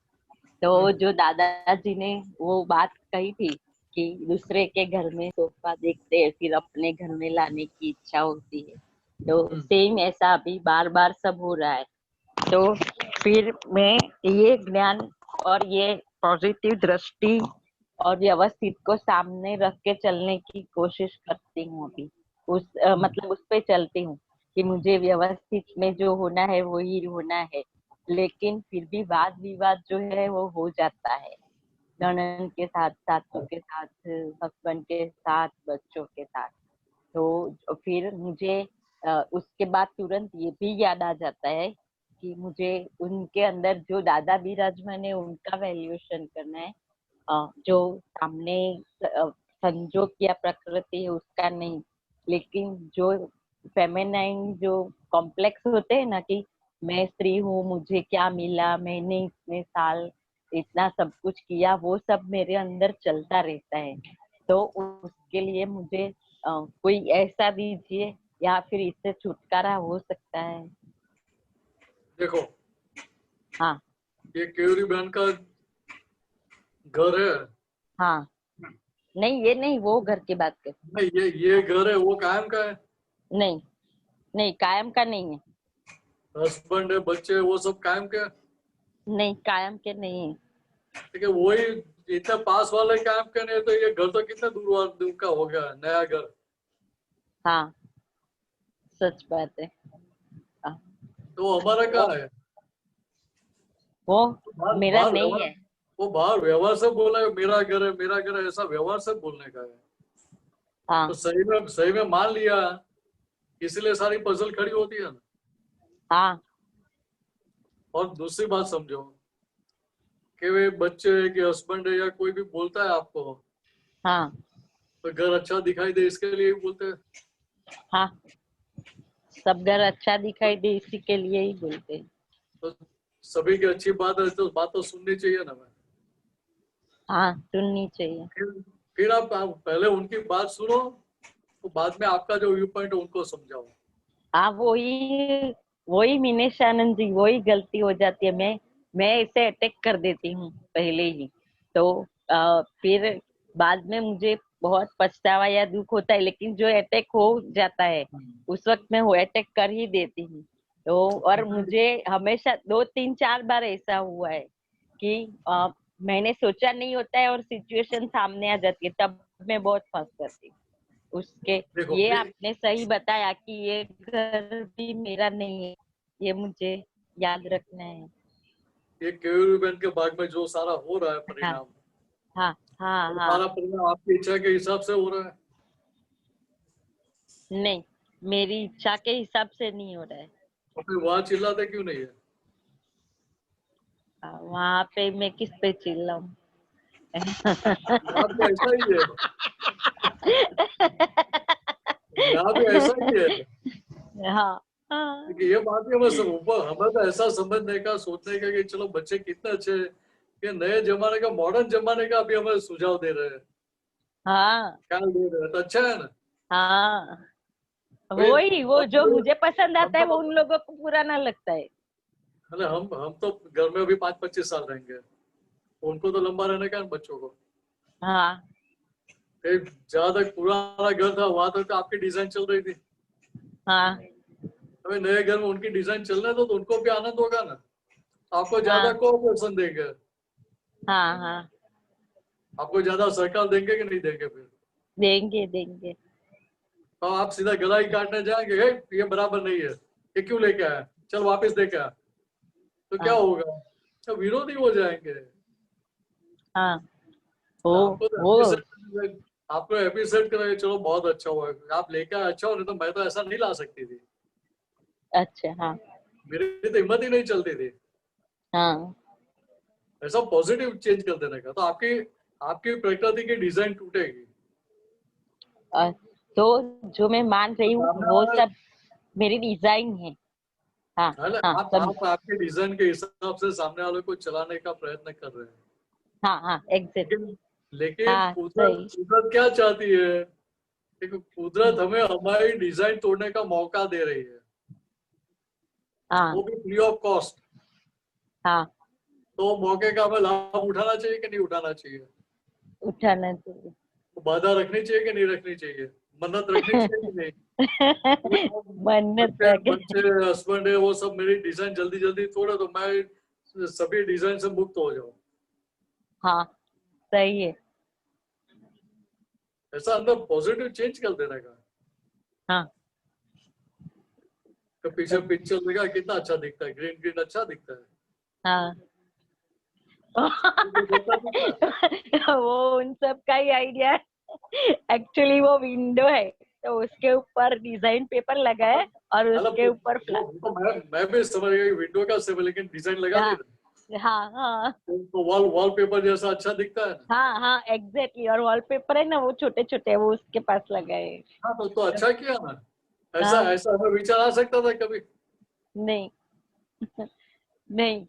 तो जो दादाजी ने वो बात कही थी कि दूसरे के घर में सोफा देखते हैं फिर अपने घर में लाने की इच्छा होती है, तो सेम ऐसा अभी बार बार सब हो रहा है। तो फिर मैं ये ज्ञान और ये पॉजिटिव दृष्टि और व्यवस्थित को सामने रख के चलने की कोशिश करती हूँ अभी। मतलब उस पे चलती हूँ कि मुझे व्यवस्थित में जो होना है वो ही होना है, लेकिन फिर भी वाद विवाद जो है वो हो जाता है, ननद के साथ, सासू के साथ, हस्बैंड के साथ, बच्चों के साथ। तो फिर मुझे उसके बाद तुरंत ये भी याद आ जाता है कि मुझे उनके अंदर जो दादा विराजमान है उनका वैल्यूएशन करना है, जो सामने संजोग या प्रकृति है उसका नहीं, लेकिन जो फेमिनाइन जो कॉम्प्लेक्स होते हैं ना कि मैं स्त्री हूँ, मुझे क्या मिला, मैंने इतने साल इतना सब कुछ किया, वो सब मेरे अंदर चलता रहता है। तो उसके लिए मुझे कोई ऐसा दीजिए या फिर इससे छुटकारा हो सकता है। देखो, हाँ, ये केवरी बहन का घर है। हाँ, नहीं ये नहीं, वो घर की बात कर। नहीं, ये घर है, वो कायम का है। नहीं नहीं, कायम का नहीं है। हस्बैंड है, बच्चे, वो सब कायम के? नहीं, कायम के नहीं है। ठीक है, वही इतना पास वाले कायम के नहीं, तो ये घर तो कितना दूर का हो गया, नया घर। हाँ, सच बात है। हाँ, तो हमारा कहाँ है? वो मेरा नहीं है। वो बाहर व्यवहार से बोला है मेरा घर है, मेरा घर है, ऐसा व्यवहार से बोलने का है। हाँ, तो सही में मान लिया, इसलिए सारी पजल खड़ी होती है ना। हाँ, और दूसरी बात समझो कि वे बच्चे है कि हस्बैंड है या कोई भी बोलता है आपको, हाँ, तो घर अच्छा दिखाई दे इसके लिए ही बोलते हैं। हाँ, सब घर अच्छा दिखाई दे इसी के लिए ही बोलते हैं। तो सभी की अच्छी बात है तो बात तो सुननी चाहिए ना। मैं हाँ, सुननी चाहिए। फिर आप पहले उनकी बात सुनो, तो बाद में आपका जो व्यू पॉइंट है उनको समझाओ। हाँ, वही मीनेशानंद जी, वही गलती हो जाती है। मैं इसे अटैक कर देती हूँ पहले ही, तो फिर बाद में मुझे बहुत पछतावा या दुख होता है, लेकिन जो अटैक हो जाता है उस वक्त मैं वो अटैक कर ही देती हूँ। तो और मुझे हमेशा 2-3-4 बार ऐसा हुआ है कि मैंने सोचा नहीं होता है और सिचुएशन सामने आ जाती है, तब मैं बहुत फंस जाती हूँ उसके। ये आपने सही बताया कि ये घर भी मेरा नहीं है, ये मुझे याद रखना है। ये केवरी बहन के भाग में जो सारा हो रहा है परिणाम, हाँ, हाँ, हाँ, सारा परिणाम आपकी इच्छा के हिसाब से हो रहा है? नहीं, मेरी इच्छा के हिसाब से नहीं हो रहा है। तो फिर वहां चिल्लाते क्यों नहीं है? वहां पे मैं किस पे चिल्लाऊं? यहाँ भी ऐसा ही है, यहाँ भी ऐसा ही है। हाँ, हाँ, ये बात है, बस ऊपर हमें तो ऐसा समझने का, सोचने का कि चलो बच्चे कितने अच्छे हैं, ये नए जमाने का, मॉडर्न जमाने का अभी हमें सुझाव दे रहे हैं, हाँ, ख्याल दे रहे हैं, तो अच्छा है ना। हाँ, वो जो मुझे पसंद आता है वो उन लोगों को पुराना लगता है। अरे हम तो घर में अभी 5-25 साल रहेंगे, उनको तो लंबा रहने का है बच्चों को। हाँ, एक जहाँ तक पुराना घर था वहां तक तो आपकी डिजाइन चल रही थी। हाँ अभी नए घर में उनकी डिजाइन चलने दो तो उनको भी आनंद होगा ना। आपको ज्यादा हाँ कोऑपरेशन देंगे, हाँ हाँ आपको ज्यादा सरकार देंगे कि नहीं देंगे? फिर देंगे देंगे। तो आप सीधा गला ही काटने जाएंगे, "हे, ये बराबर नहीं है, ये क्यों लेके आया, चल वापस लेके आ", तो क्या हाँ होगा? तो विरोधी हो जाएंगे। हाँ आपको तो वो आपको एप्रिशिएट करेंगे, चलो बहुत अच्छा हुआ, आप लेके आए, अच्छा हो, नहीं तो मैं तो ऐसा नहीं ला सकती थी, अच्छा। हाँ मेरी तो हिम्मत ही नहीं चलती थी। हाँ ऐसा पॉजिटिव चेंज कर देने का, तो आपकी आपकी प्रकृति की डिजाइन टूटेगी। तो जो मैं मान रही हूँ सामने वो वाला सब मेरी डिजाइन है। हाँ है ना, हाँ आप आपके डिजाइन के हिसाब से सामने वाले को चलाने का प्रयत्न कर रहे हैं। हाँ हाँ एग्जैक्ट। लेकिन हाँ सही। कुदरत क्या चाहती है? देखो, कुदरत हमें हमारी डिजाइन तोड़ने का मौका दे रही है, हाँ वो भी फ्री ऑफ कॉस्ट। हाँ तो मौके का हमें लाभ उठाना चाहिए कि नहीं उठाना चाहिए? उठाना चाहिए। बाधा रखनी चाहिए कि नहीं रखनी चाहिए? मन्नत रखनी चाहिए कि नहीं? मन्नत बच्चे रखे। बच्चे हस्बैंड है वो सब मेरी डिजाइन जल्दी जल्दी तोड़े तो मैं सभी डिजाइन से मुक्त हो जाऊं। हाँ सही है। ऐसा अंदर पॉजिटिव चेंज कर देने का। हाँ तो पीछे पिक्चर देखा कितना अच्छा दिखता है, ग्रीन ग्रीन अच्छा दिखता है। हाँ तो जैसा दिखता है। वो उन सब का ही आइडिया है। एक्चुअली वो विंडो है तो उसके ऊपर डिजाइन पेपर लगा है और मतलब उसके ऊपर फ्लैट। तो मैं भी समझ गया विंडो का सिर्फ, लेकिन डिजाइन लगा हाँ दी हाँ हाँ तो वॉलपेपर जैसा अच्छा दिखता है ना। हाँ हाँ एग्जैक्टली। और वॉलपेपर है ना वो छोटे छोटे वो उसके पास लगा है। हाँ तो अच्छा किया ना। ऐसा हाँ ऐसा हमें विचार आ सकता था कभी? नहीं नहीं।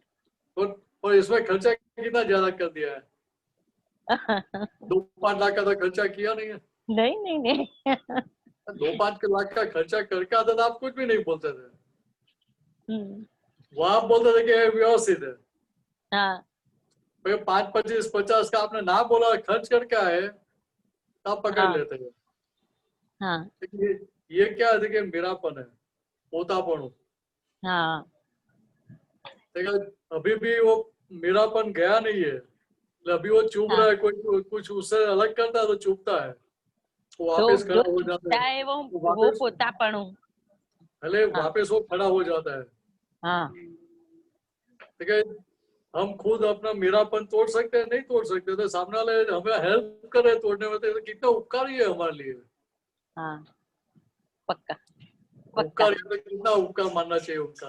और इसमें खर्चा कितना ज्यादा कर दिया है? 2-5 लाख का तो खर्चा किया नहीं है। नहीं नहीं नहीं 2-5 लाख का खर्चा करके आता था, आप कुछ भी नहीं बोलते थे। हम्म, वो आप बोलते थे कि ये व्यवस्थित है। हाँ 5, 25, 50 का आपने ना बोला, खर्च करके आए, तब पकड़ हाँ लेते हैं। हाँ लेकिन ये क्या है, देखिए मेरापन है, पोतापन हो। हाँ देखा, अभी भी वो मेरापन गया नहीं है, अभी वो चुभ हाँ। रहा है, कोई कुछ उससे अलग करता है तो चुभता है, वो तो वापस जो खड़ा हो जाता चुभता है। है वो वो वो वापस पोतापणु। पहले हाँ वापस वो खड़ा हो जाता है। हाँ ठीक है, हम खुद अपना मेरापन तोड़ सकते हैं? नहीं तोड़ सकते। तो सामने वाले हमें हेल्प कर रहे हैं तोड़ने में, तो कितना उपकारी है हमारे लिए। हाँ पक्का पक्का उपकार है तो कितना उपकार मानना चाहिए उनका।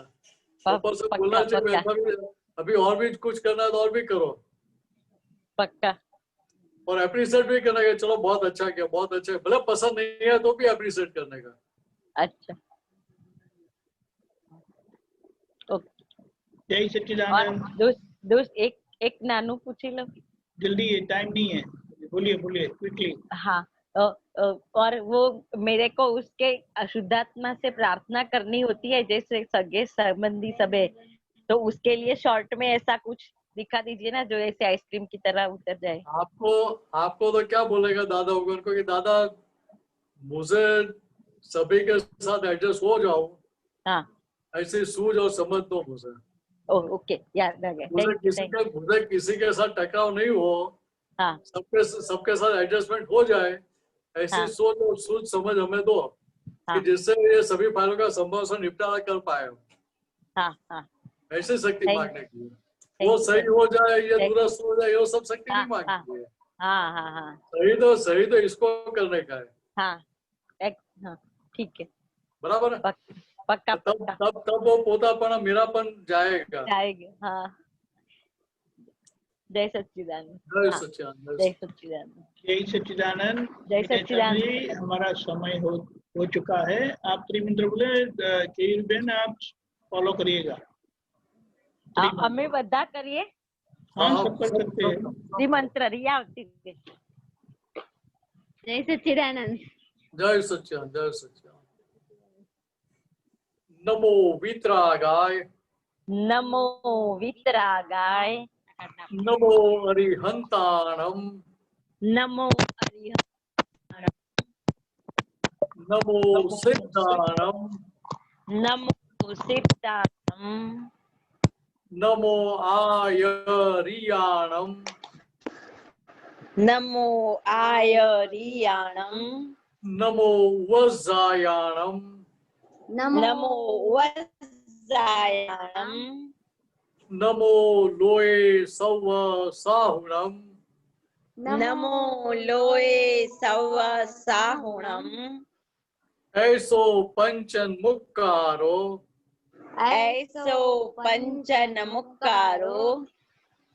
ऊपर से बोलना पक्का चाहिए पक्का अभी और भी कुछ करना है तो और भी करो, पक्का। और अप्रिशिएट भी करने का, चलो बहुत अच्छा किया, बहुत अच्छा, भले पसंद नहीं है तो भी अप्रिशिएट करने का। अच्छा ओके। जय और सच्चिदानंद। दोस्त एक एक नानू पूछी लो। जल्दी, टाइम नहीं है, बोलिए बोलिए क्विकली। हाँ और वो मेरे को उसके अशुद्धात्मा से प्रार्थना करनी होती है जैसे सगे संबंधी सब है, तो उसके लिए शॉर्ट में ऐसा कुछ दिखा दीजिए ना जो ऐसे आइसक्रीम की तरह उतर जाए। आपको तो क्या बोलेगा दादा होगा उनको कि दादा मुझे सभी के साथ एडजस्ट हो जाओ, हाँ ऐसी सूझ और समझ दो मुझे। ओके याद आ गया। मुझे किसी के साथ टकराव नहीं हो, हाँ सबके साथ एडजस्टमेंट हो जाए, ऐसी हाँ सोच और सूझ समझ हमें दो हाँ कि जिससे ये सभी फाइलों का संभव से निपटारा कर पाए। हाँ हाँ ऐसी शक्ति Thank- मांगने की है। वो सही हो जाए, ये दुरुस्त हो जाए, वो सब शक्ति नहीं मांगती है। हाँ हाँ हाँ सही तो इसको करने का है। हाँ हाँ ठीक है बराबर है? पक्का तब वो पोतापन मेरापन जाएगा। हाँ जय सच्चिदानंद। जय हाँ, सच्चिदानंद। जय सच्चिदानंद। जय सच्चिदानंद। जय सच्चिदानंद। जी, हमारा समय हो चुका है। आप त्रिमंत्र बोले, केयूर बहन आप फॉलो करिएगा। हमें बधा करिए। हाँ, सब कर सकते हैं। त्रिमंत्र रिया होती है। जय सच्चिदानंद। जय सच्चिदानंद। जय सच्चिदानंद। नमो वितरागाय। नमो वितरागाय। नमो अरिहंताणम। नमो अरिहंताणम। नमो सिद्धाणम नमो सिद्धाणम नमो आयरियाणम नमो आयरियाणम नमो वज्रायाणम नमो वज्रायाणम नमो लोए सव साहुणम नमो लोए सव साहुणम ऐसो पंचन मुक्कारो ऐसो पंचन मुक्कारो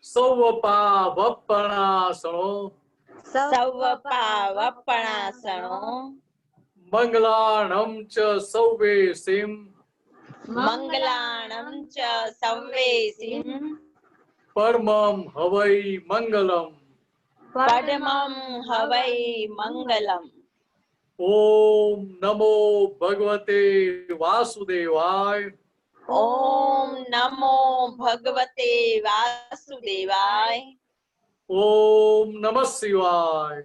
सवपावपणासनो सवपावपणासनो मंगलाणं च सव्वेसिं मंगलाणं च सव्वेसिं परमं हवै मंगलम् परमं हवै मंगलम्। ओम नमो भगवते वासुदेवाय ओम नमो भगवते वासुदेवाय ओम नमः शिवाय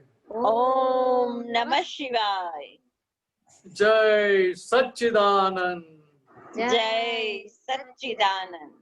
ओम नमः शिवाय। जय सच्चिदानंद जय सच्चिदानंद।